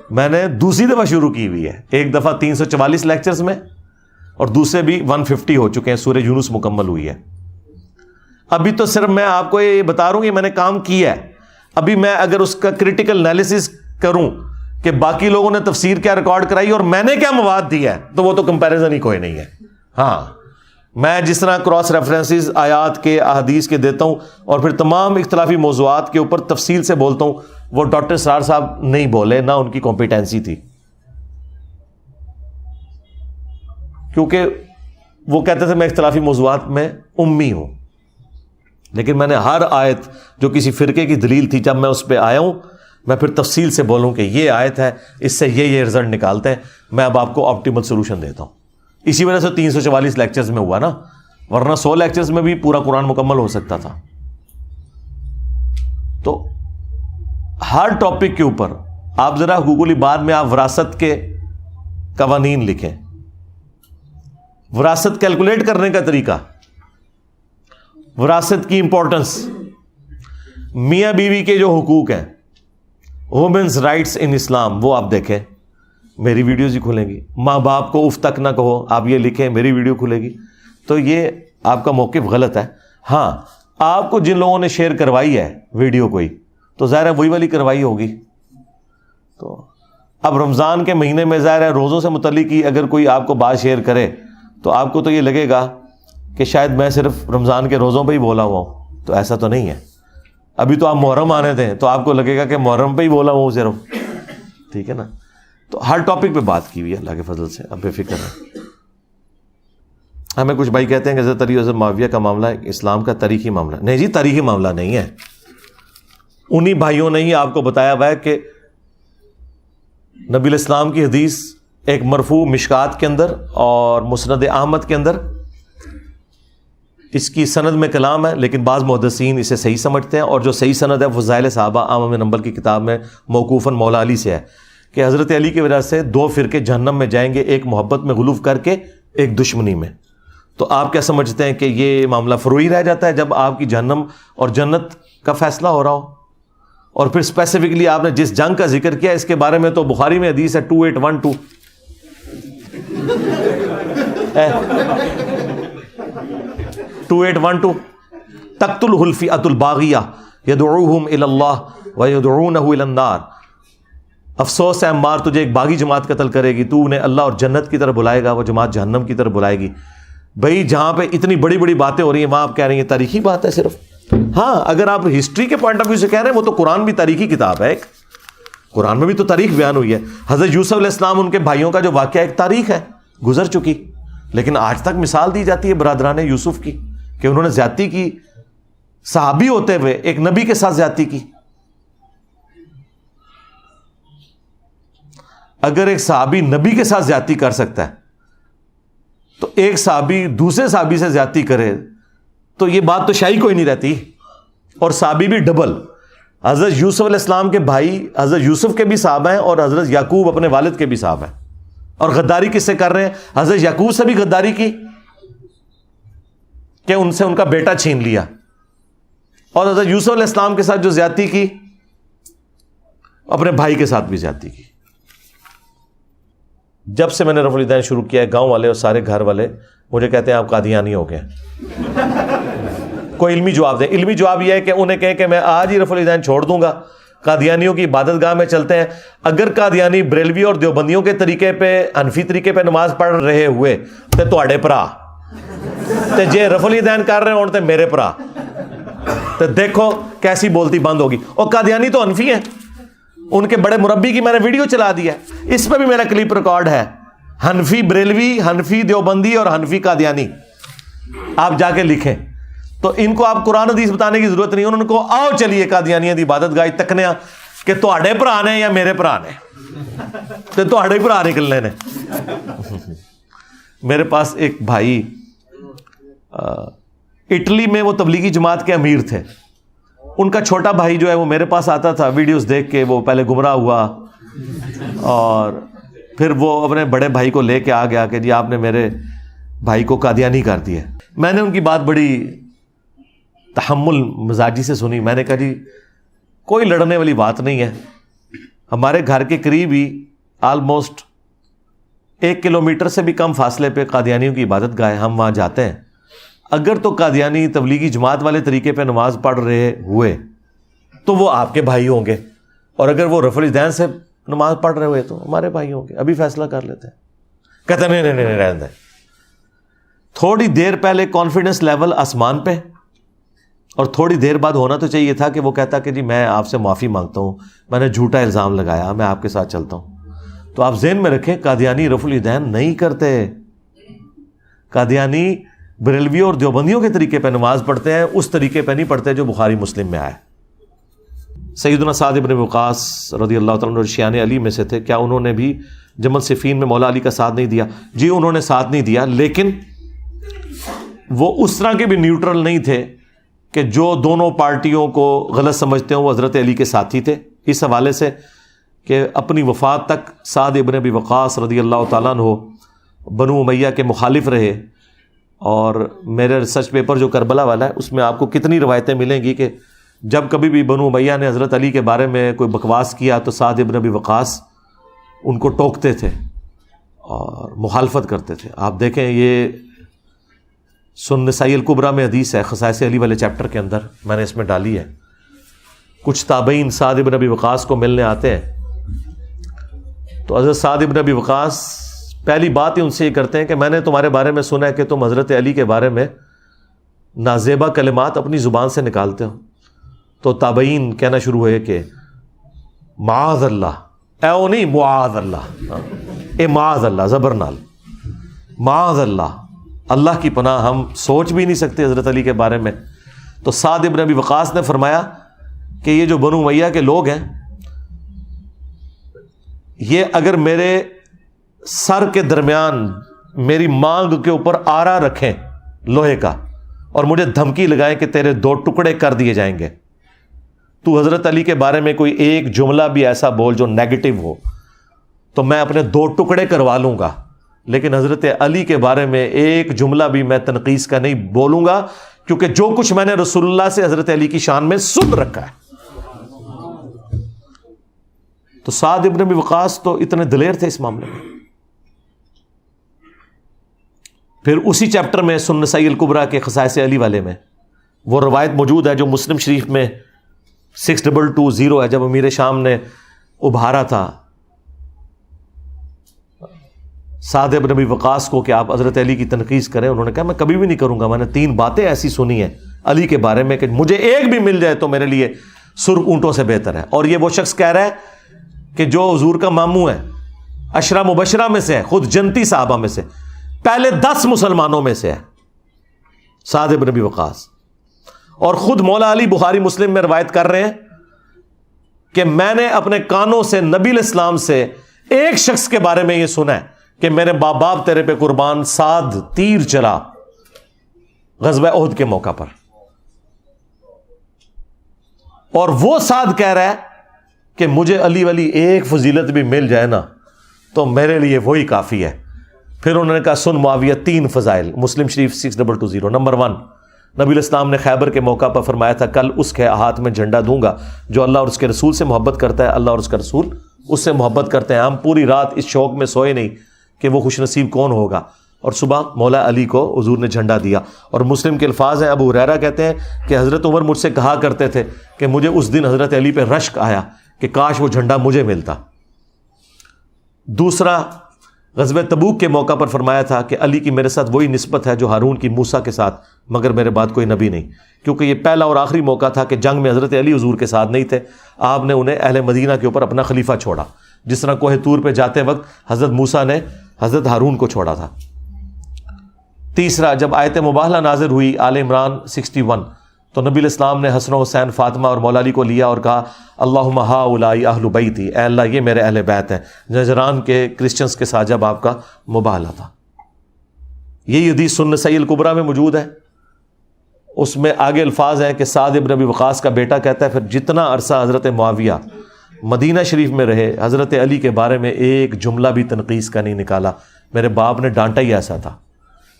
میں نے دوسری دفعہ شروع کی ہوئی ہے, ایک دفعہ 344 لیکچرز میں اور دوسرے بھی 150 ہو چکے ہیں, سورہ یونس مکمل ہوئی ہے. ابھی تو صرف میں آپ کو یہ بتا رہا ہوں کہ میں نے کام کیا ہے. ابھی میں اگر اس کا کریٹیکل انالیسس کروں کہ باقی لوگوں نے تفسیر کیا ریکارڈ کرائی اور میں نے کیا مواد دیا ہے, تو وہ تو کمپیریزن ہی کوئی نہیں ہے. ہاں, میں جس طرح کراس ریفرنسز آیات کے, احادیث کے دیتا ہوں اور پھر تمام اختلافی موضوعات کے اوپر تفصیل سے بولتا ہوں, وہ ڈاکٹر سرار صاحب نہیں بولے, نہ ان کی کمپیٹنسی تھی, کیونکہ وہ کہتے تھے میں اختلافی موضوعات میں امی ہوں. لیکن میں نے ہر آیت جو کسی فرقے کی دلیل تھی, جب میں اس پہ آیا ہوں, میں پھر تفصیل سے بولوں کہ یہ آیت ہے, اس سے یہ رزلٹ نکالتے ہیں. میں اب آپ کو آپٹیمل سولوشن دیتا ہوں. اسی وجہ سے 344 لیکچرز میں ہوا نا, ورنہ 100 لیکچرز میں بھی پورا قرآن مکمل ہو سکتا تھا. تو ہر ٹاپک کے اوپر آپ ذرا حقوق العباد میں آپ وراثت کے قوانین لکھیں, وراثت کیلکولیٹ کرنے کا طریقہ, وراثت کی امپورٹنس, میاں بیوی کے جو حقوق ہیں, وومنز رائٹس ان اسلام, وہ آپ دیکھیں, میری ویڈیوز ہی کھلیں گی. ماں باپ کو اف تک نہ کہو, آپ یہ لکھیں, میری ویڈیو کھلے گی. تو یہ آپ کا موقف غلط ہے. ہاں, آپ کو جن لوگوں نے شیئر کروائی ہے ویڈیو کوئی, تو ظاہر ہے وہی والی کروائی ہوگی. تو اب رمضان کے مہینے میں ظاہر ہے روزوں سے متعلق ہی اگر کوئی آپ کو بات شیئر کرے تو آپ کو تو یہ لگے گا کہ شاید میں صرف رمضان کے روزوں پہ ہی بولا ہوا ہوں. تو ایسا تو نہیں ہے. ابھی تو آپ محرم آنے دیں تو آپ کو لگے گا کہ محرم پہ ہی بولا ہوا ہوں صرف. ٹھیک ہے نا. تو ہر ٹاپک پہ بات کی ہوئی ہے اللہ کے فضل سے, اب بے فکر ہے. ہمیں کچھ بھائی کہتے ہیں کہ حضرت علی حضرت معاویہ کا معاملہ اسلام کا تاریخی معاملہ. نہیں جی, تاریخی معاملہ نہیں ہے. انہی بھائیوں نے ہی آپ کو بتایا ہوا ہے کہ نبی الاسلام کی حدیث ایک مرفوع مشکات کے اندر اور مسند احمد کے اندر, اس کی سند میں کلام ہے, لیکن بعض محدثین اسے صحیح سمجھتے ہیں, اور جو صحیح سند ہے فضائل صحابہ عام نمبر کی کتاب میں موقوفاً مولا علی سے ہے کہ حضرت علی کی وجہ سے 2 فرقے جہنم میں جائیں گے، ایک محبت میں غلوف کر کے، ایک دشمنی میں. تو آپ کیا سمجھتے ہیں کہ یہ معاملہ فروئی رہ جاتا ہے جب آپ کی جہنم اور جنت کا فیصلہ ہو رہا ہو؟ اور پھر اسپیسیفکلی آپ نے جس جنگ کا ذکر کیا اس کے بارے میں تو بخاری میں حدیث ہے 2812 2812 تقتلہ الفئۃ الباغیہ یدعوہم الی اللہ ویدعونہ الی النار. افسوس ہے عمار، تجھے ایک باغی جماعت قتل کرے گی، تو انہیں اللہ اور جنت کی طرف بلائے گا، وہ جماعت جہنم کی طرف بلائے گی. بھائی جہاں پہ اتنی بڑی بڑی باتیں ہو رہی ہیں وہاں آپ کہہ رہے ہیں یہ تاریخی بات ہے صرف. ہاں اگر آپ ہسٹری کے پوائنٹ آف ویو سے کہہ رہے ہیں وہ تو قرآن بھی تاریخی کتاب ہے. ایک قرآن میں بھی تو تاریخ بیان ہوئی ہے. حضرت یوسف علیہ السلام ان کے بھائیوں کا جو واقعہ ایک تاریخ ہے گزر چکی، لیکن آج تک مثال دی جاتی ہے برادران یوسف کی کہ انہوں نے زیادتی کی، صحابی ہوتے ہوئے ایک نبی کے ساتھ زیادتی کی. اگر ایک صحابی نبی کے ساتھ زیادتی کر سکتا ہے تو ایک صحابی دوسرے صحابی سے زیادتی کرے تو یہ بات تو شاہی کوئی نہیں رہتی. اور صحابی بھی ڈبل. حضرت یوسف علیہ السلام کے بھائی حضرت یوسف کے بھی صحابہ ہیں اور حضرت یعقوب اپنے والد کے بھی صحابہ ہیں. اور غداری کس سے کر رہے ہیں؟ حضرت یعقوب سے بھی غداری کی کہ ان سے ان کا بیٹا چھین لیا، اور حضرت یوسف علیہ السلام کے ساتھ جو زیادتی کی اپنے بھائی کے ساتھ بھی زیادتی کی. جب سے میں نے رفع الیدین شروع کیا ہے گاؤں والے اور سارے گھر والے مجھے کہتے ہیں آپ قادیانی ہو گئے. کوئی علمی جواب دیں. علمی جواب یہ ہے کہ انہیں کہیں کہ میں آج ہی رفع الیدین چھوڑ دوں گا، قادیانیوں کی عبادت گاہ میں چلتے ہیں. اگر قادیانی بریلوی اور دیوبندیوں کے طریقے پہ حنفی طریقے پہ نماز پڑھ رہے ہوئے تے تواڈے پرا تے جے رفع الیدین کر رہے ہون تے میرے پرا، تے دیکھو کیسی بولتی بند ہوگی. اور قادیانی تو حنفی ہیں، ان کے بڑے مربی کی میں نے ویڈیو چلا دیا ہے، اس پہ بھی میرا کلپ ریکارڈ ہے. حنفی بریلوی، حنفی دیوبندی اور حنفی قادیانی، آپ جا کے لکھیں. تو ان کو آپ قرآن حدیث بتانے کی ضرورت نہیں. انہوں کو آؤ چلیے قادیانیاں دی عبادت گاہ تکنے کہ تواڈے بھرا نے یا میرے بھرا نے، تے تواڈے بھرا نکلنے نے. میرے پاس ایک بھائی اٹلی میں وہ تبلیغی جماعت کے امیر تھے. ان کا چھوٹا بھائی جو ہے وہ میرے پاس آتا تھا، ویڈیوز دیکھ کے وہ پہلے گمراہ ہوا اور پھر وہ اپنے بڑے بھائی کو لے کے آ گیا کہ جی آپ نے میرے بھائی کو قادیانی کر دیا. میں نے ان کی بات بڑی تحمل مزاجی سے سنی. میں نے کہا جی کوئی لڑنے والی بات نہیں ہے، ہمارے گھر کے قریب ہی آلموسٹ 1 کلومیٹر سے بھی کم فاصلے پہ قادیانیوں کی عبادت گاہ ہے، ہم وہاں جاتے ہیں. اگر تو قادیانی تبلیغی جماعت والے طریقے پہ نماز پڑھ رہے ہوئے تو وہ آپ کے بھائی ہوں گے، اور اگر وہ رفع الیدین سے نماز پڑھ رہے ہوئے تو ہمارے بھائی ہوں گے. ابھی فیصلہ کر لیتے ہیں. کہتے ہیں نہیں رہنے دیں. تھوڑی دیر پہلے کانفیڈنس لیول آسمان پہ، اور تھوڑی دیر بعد ہونا تو چاہیے تھا کہ وہ کہتا کہ جی میں آپ سے معافی مانگتا ہوں، میں نے جھوٹا الزام لگایا، میں آپ کے ساتھ چلتا ہوں. تو آپ ذہن میں رکھیں قادیانی رفع الیدین نہیں کرتے. قادیانی بریلوی اور دیوبندیوں کے طریقے پہ نماز پڑھتے ہیں، اس طریقے پہ نہیں پڑھتے جو بخاری مسلم میں آیا. سیدنا سعد بن وقاص رضی اللہ تعالیٰ عنہ شیعان علی میں سے تھے. کیا انہوں نے بھی جمل صفین میں مولا علی کا ساتھ نہیں دیا؟ جی انہوں نے ساتھ نہیں دیا، لیکن وہ اس طرح کے بھی نیوٹرل نہیں تھے کہ جو دونوں پارٹیوں کو غلط سمجھتے ہوں. وہ حضرت علی کے ساتھی تھے اس حوالے سے کہ اپنی وفات تک سعد بن ابی وقاص رضی اللہ تعالیٰ عنہ بنو امیہ کے مخالف رہے. اور میرے ریسرچ پیپر جو کربلا والا ہے اس میں آپ کو کتنی روایتیں ملیں گی کہ جب کبھی بھی بنو امیہ نے حضرت علی کے بارے میں کوئی بکواس کیا تو سعد بن ابی وقاص ان کو ٹوکتے تھے اور مخالفت کرتے تھے. آپ دیکھیں یہ سنن نسائی الکبریٰ میں حدیث ہے خصائص علی والے چیپٹر کے اندر، میں نے اس میں ڈالی ہے. کچھ تابعین سعد بن ابی وقاص کو ملنے آتے ہیں تو حضرت سعد بن ابی وقاص پہلی بات ہی ان سے یہ کرتے ہیں کہ میں نے تمہارے بارے میں سنا ہے کہ تم حضرت علی کے بارے میں نازیبا کلمات اپنی زبان سے نکالتے ہو. تو تابعین کہنا شروع ہوئے کہ معاذ اللہ، او نہیں معاذ اللہ، اے معاذ اللہ زبر نال، معاذ اللہ، اللہ کی پناہ، ہم سوچ بھی نہیں سکتے حضرت علی کے بارے میں. تو سعد بن ابی وقاص نے فرمایا کہ یہ جو بنو امیہ کے لوگ ہیں یہ اگر میرے سر کے درمیان میری مانگ کے اوپر آرا رکھیں لوہے کا اور مجھے دھمکی لگائیں کہ تیرے 2 ٹکڑے کر دیے جائیں گے، تو حضرت علی کے بارے میں کوئی ایک جملہ بھی ایسا بول جو نیگیٹو ہو تو میں اپنے 2 ٹکڑے کروا لوں گا، لیکن حضرت علی کے بارے میں ایک جملہ بھی میں تنقیص کا نہیں بولوں گا، کیونکہ جو کچھ میں نے رسول اللہ سے حضرت علی کی شان میں سن رکھا ہے۔ تو سعد ابن ابی وقاص تو اتنے دلیر تھے اس معاملے میں۔ پھر اسی چیپٹر میں سنن نسائی الکبریٰ کے خصائص علی والے میں وہ روایت موجود ہے جو مسلم شریف میں 6220 ہے، جب امیر شام نے ابھارا تھا سعد ابن ابی وقاص کو کہ آپ حضرت علی کی تنقیص کریں، انہوں نے کہا میں کبھی بھی نہیں کروں گا، میں نے 3 باتیں ایسی سنی ہیں علی کے بارے میں کہ مجھے ایک بھی مل جائے تو میرے لیے سرخ اونٹوں سے بہتر ہے۔ اور یہ وہ شخص کہہ رہا ہے کہ جو حضور کا ماموں ہے، عشرہ مبشرہ میں سے ہے، خود جنتی صحابہ میں سے، پہلے 10 مسلمانوں میں سے ہے سعد ابن ابی وقاص، اور خود مولا علی بخاری مسلم میں روایت کر رہے ہیں کہ میں نے اپنے کانوں سے نبی علیہ السلام سے ایک شخص کے بارے میں یہ سنا ہے کہ میرے باپ تیرے پہ قربان، سعد تیر چلا غزوہ احد کے موقع پر، اور وہ سعد کہہ رہا ہے کہ مجھے علی ولی ایک فضیلت بھی مل جائے نا تو میرے لیے وہی کافی ہے۔ پھر انہوں نے کہا سن معاویہ 3 فضائل، مسلم شریف 6220۔ نمبر 1، نبی علیہ السلام نے خیبر کے موقع پر فرمایا تھا کل اس کے ہاتھ میں جھنڈا دوں گا جو اللہ اور اس کے رسول سے محبت کرتا ہے، اللہ اور اس کا رسول اس سے محبت کرتے ہیں۔ ہم پوری رات اس شوق میں سوئے نہیں کہ وہ خوش نصیب کون ہوگا، اور صبح مولا علی کو حضور نے جھنڈا دیا۔ اور مسلم کے الفاظ ہیں، ابو ہریرہ کہتے ہیں کہ حضرت عمر مجھ سے کہا کرتے تھے کہ مجھے اس دن حضرت علی پہ رشک آیا کہ کاش وہ جھنڈا مجھے ملتا۔ دوسرا، غزوہ تبوک کے موقع پر فرمایا تھا کہ علی کی میرے ساتھ وہی نسبت ہے جو ہارون کی موسیٰ کے ساتھ، مگر میرے بعد کوئی نبی نہیں، کیونکہ یہ پہلا اور آخری موقع تھا کہ جنگ میں حضرت علی حضور کے ساتھ نہیں تھے، آپ نے انہیں اہل مدینہ کے اوپر اپنا خلیفہ چھوڑا، جس طرح کوہ طور پہ جاتے وقت حضرت موسیٰ نے حضرت ہارون کو چھوڑا تھا۔ تیسرا، جب آیت مباہلہ نازل ہوئی آل عمران 61، تو نبی علیہ السلام نے حسن و حسین، فاطمہ اور مولا علی کو لیا اور کہا اللہم ہؤلاء اہل بیتی، اے اللہ یہ میرے اہل بیت ہیں، نجران کے کرسچنز کے ساتھ جب آپ کا مباہلہ تھا۔ یہی حدیث سنن نسائی الکبریٰ میں موجود ہے، اس میں آگے الفاظ ہیں کہ سعد ابن ابی وقاص کا بیٹا کہتا ہے پھر جتنا عرصہ حضرت معاویہ مدینہ شریف میں رہے، حضرت علی کے بارے میں ایک جملہ بھی تنقیص کا نہیں نکالا، میرے باپ نے ڈانٹا ہی ایسا تھا۔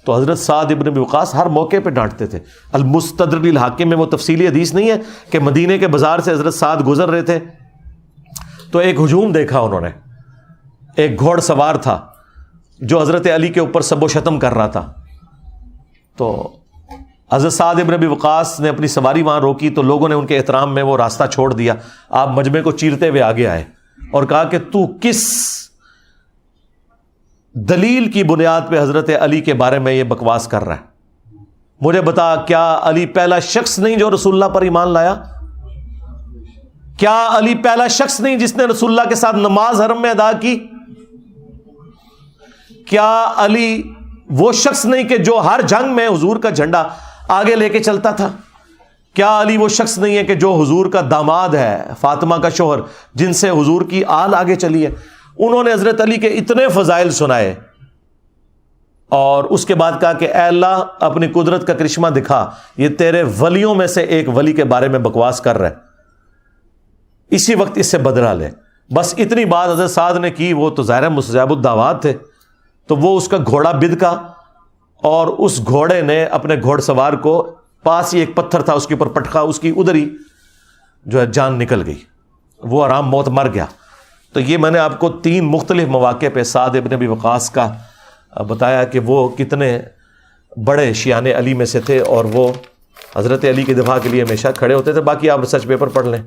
تو حضرت سعد ابن ابی وقاص ہر موقع پہ ڈانٹتے تھے۔ المستدرک للحاکم میں وہ تفصیلی حدیث نہیں ہے کہ مدینے کے بازار سے حضرت سعد گزر رہے تھے تو ایک ہجوم دیکھا انہوں نے، ایک گھوڑ سوار تھا جو حضرت علی کے اوپر سب و شتم کر رہا تھا، تو حضرت سعد ابن ابی وقاص نے اپنی سواری وہاں روکی تو لوگوں نے ان کے احترام میں وہ راستہ چھوڑ دیا۔ آپ مجمع کو چیرتے ہوئے آگے آئے اور کہا کہ تو کس دلیل کی بنیاد پہ حضرت علی کے بارے میں یہ بکواس کر رہا ہے؟ مجھے بتا، کیا علی پہلا شخص نہیں جو رسول اللہ پر ایمان لایا؟ کیا علی پہلا شخص نہیں جس نے رسول اللہ کے ساتھ نماز حرم میں ادا کی؟ کیا علی وہ شخص نہیں کہ جو ہر جنگ میں حضور کا جھنڈا آگے لے کے چلتا تھا؟ کیا علی وہ شخص نہیں ہے کہ جو حضور کا داماد ہے، فاطمہ کا شوہر، جن سے حضور کی آل آگے چلی ہے؟ انہوں نے حضرت علی کے اتنے فضائل سنائے اور اس کے بعد کہا کہ اے اللہ اپنی قدرت کا کرشمہ دکھا، یہ تیرے ولیوں میں سے ایک ولی کے بارے میں بکواس کر رہا ہے، اسی وقت اس سے بدلہ لے۔ بس اتنی بات حضرت سعد نے کی، وہ تو ظاہر مستجاب الدعوات تھے، تو وہ اس کا گھوڑا بدکا اور اس گھوڑے نے اپنے گھوڑ سوار کو، پاس ہی ایک پتھر تھا اس کے اوپر پٹخا، اس کی ادھر ہی جو ہے جان نکل گئی، وہ آرام موت مر گیا۔ تو یہ میں نے آپ کو 3 مختلف مواقع پہ سعد ابن ابی وقاص کا بتایا کہ وہ کتنے بڑے شیان علی میں سے تھے اور وہ حضرت علی کی دفاع کے لیے ہمیشہ کھڑے ہوتے تھے۔ باقی آپ ریسرچ پیپر پڑھ لیں۔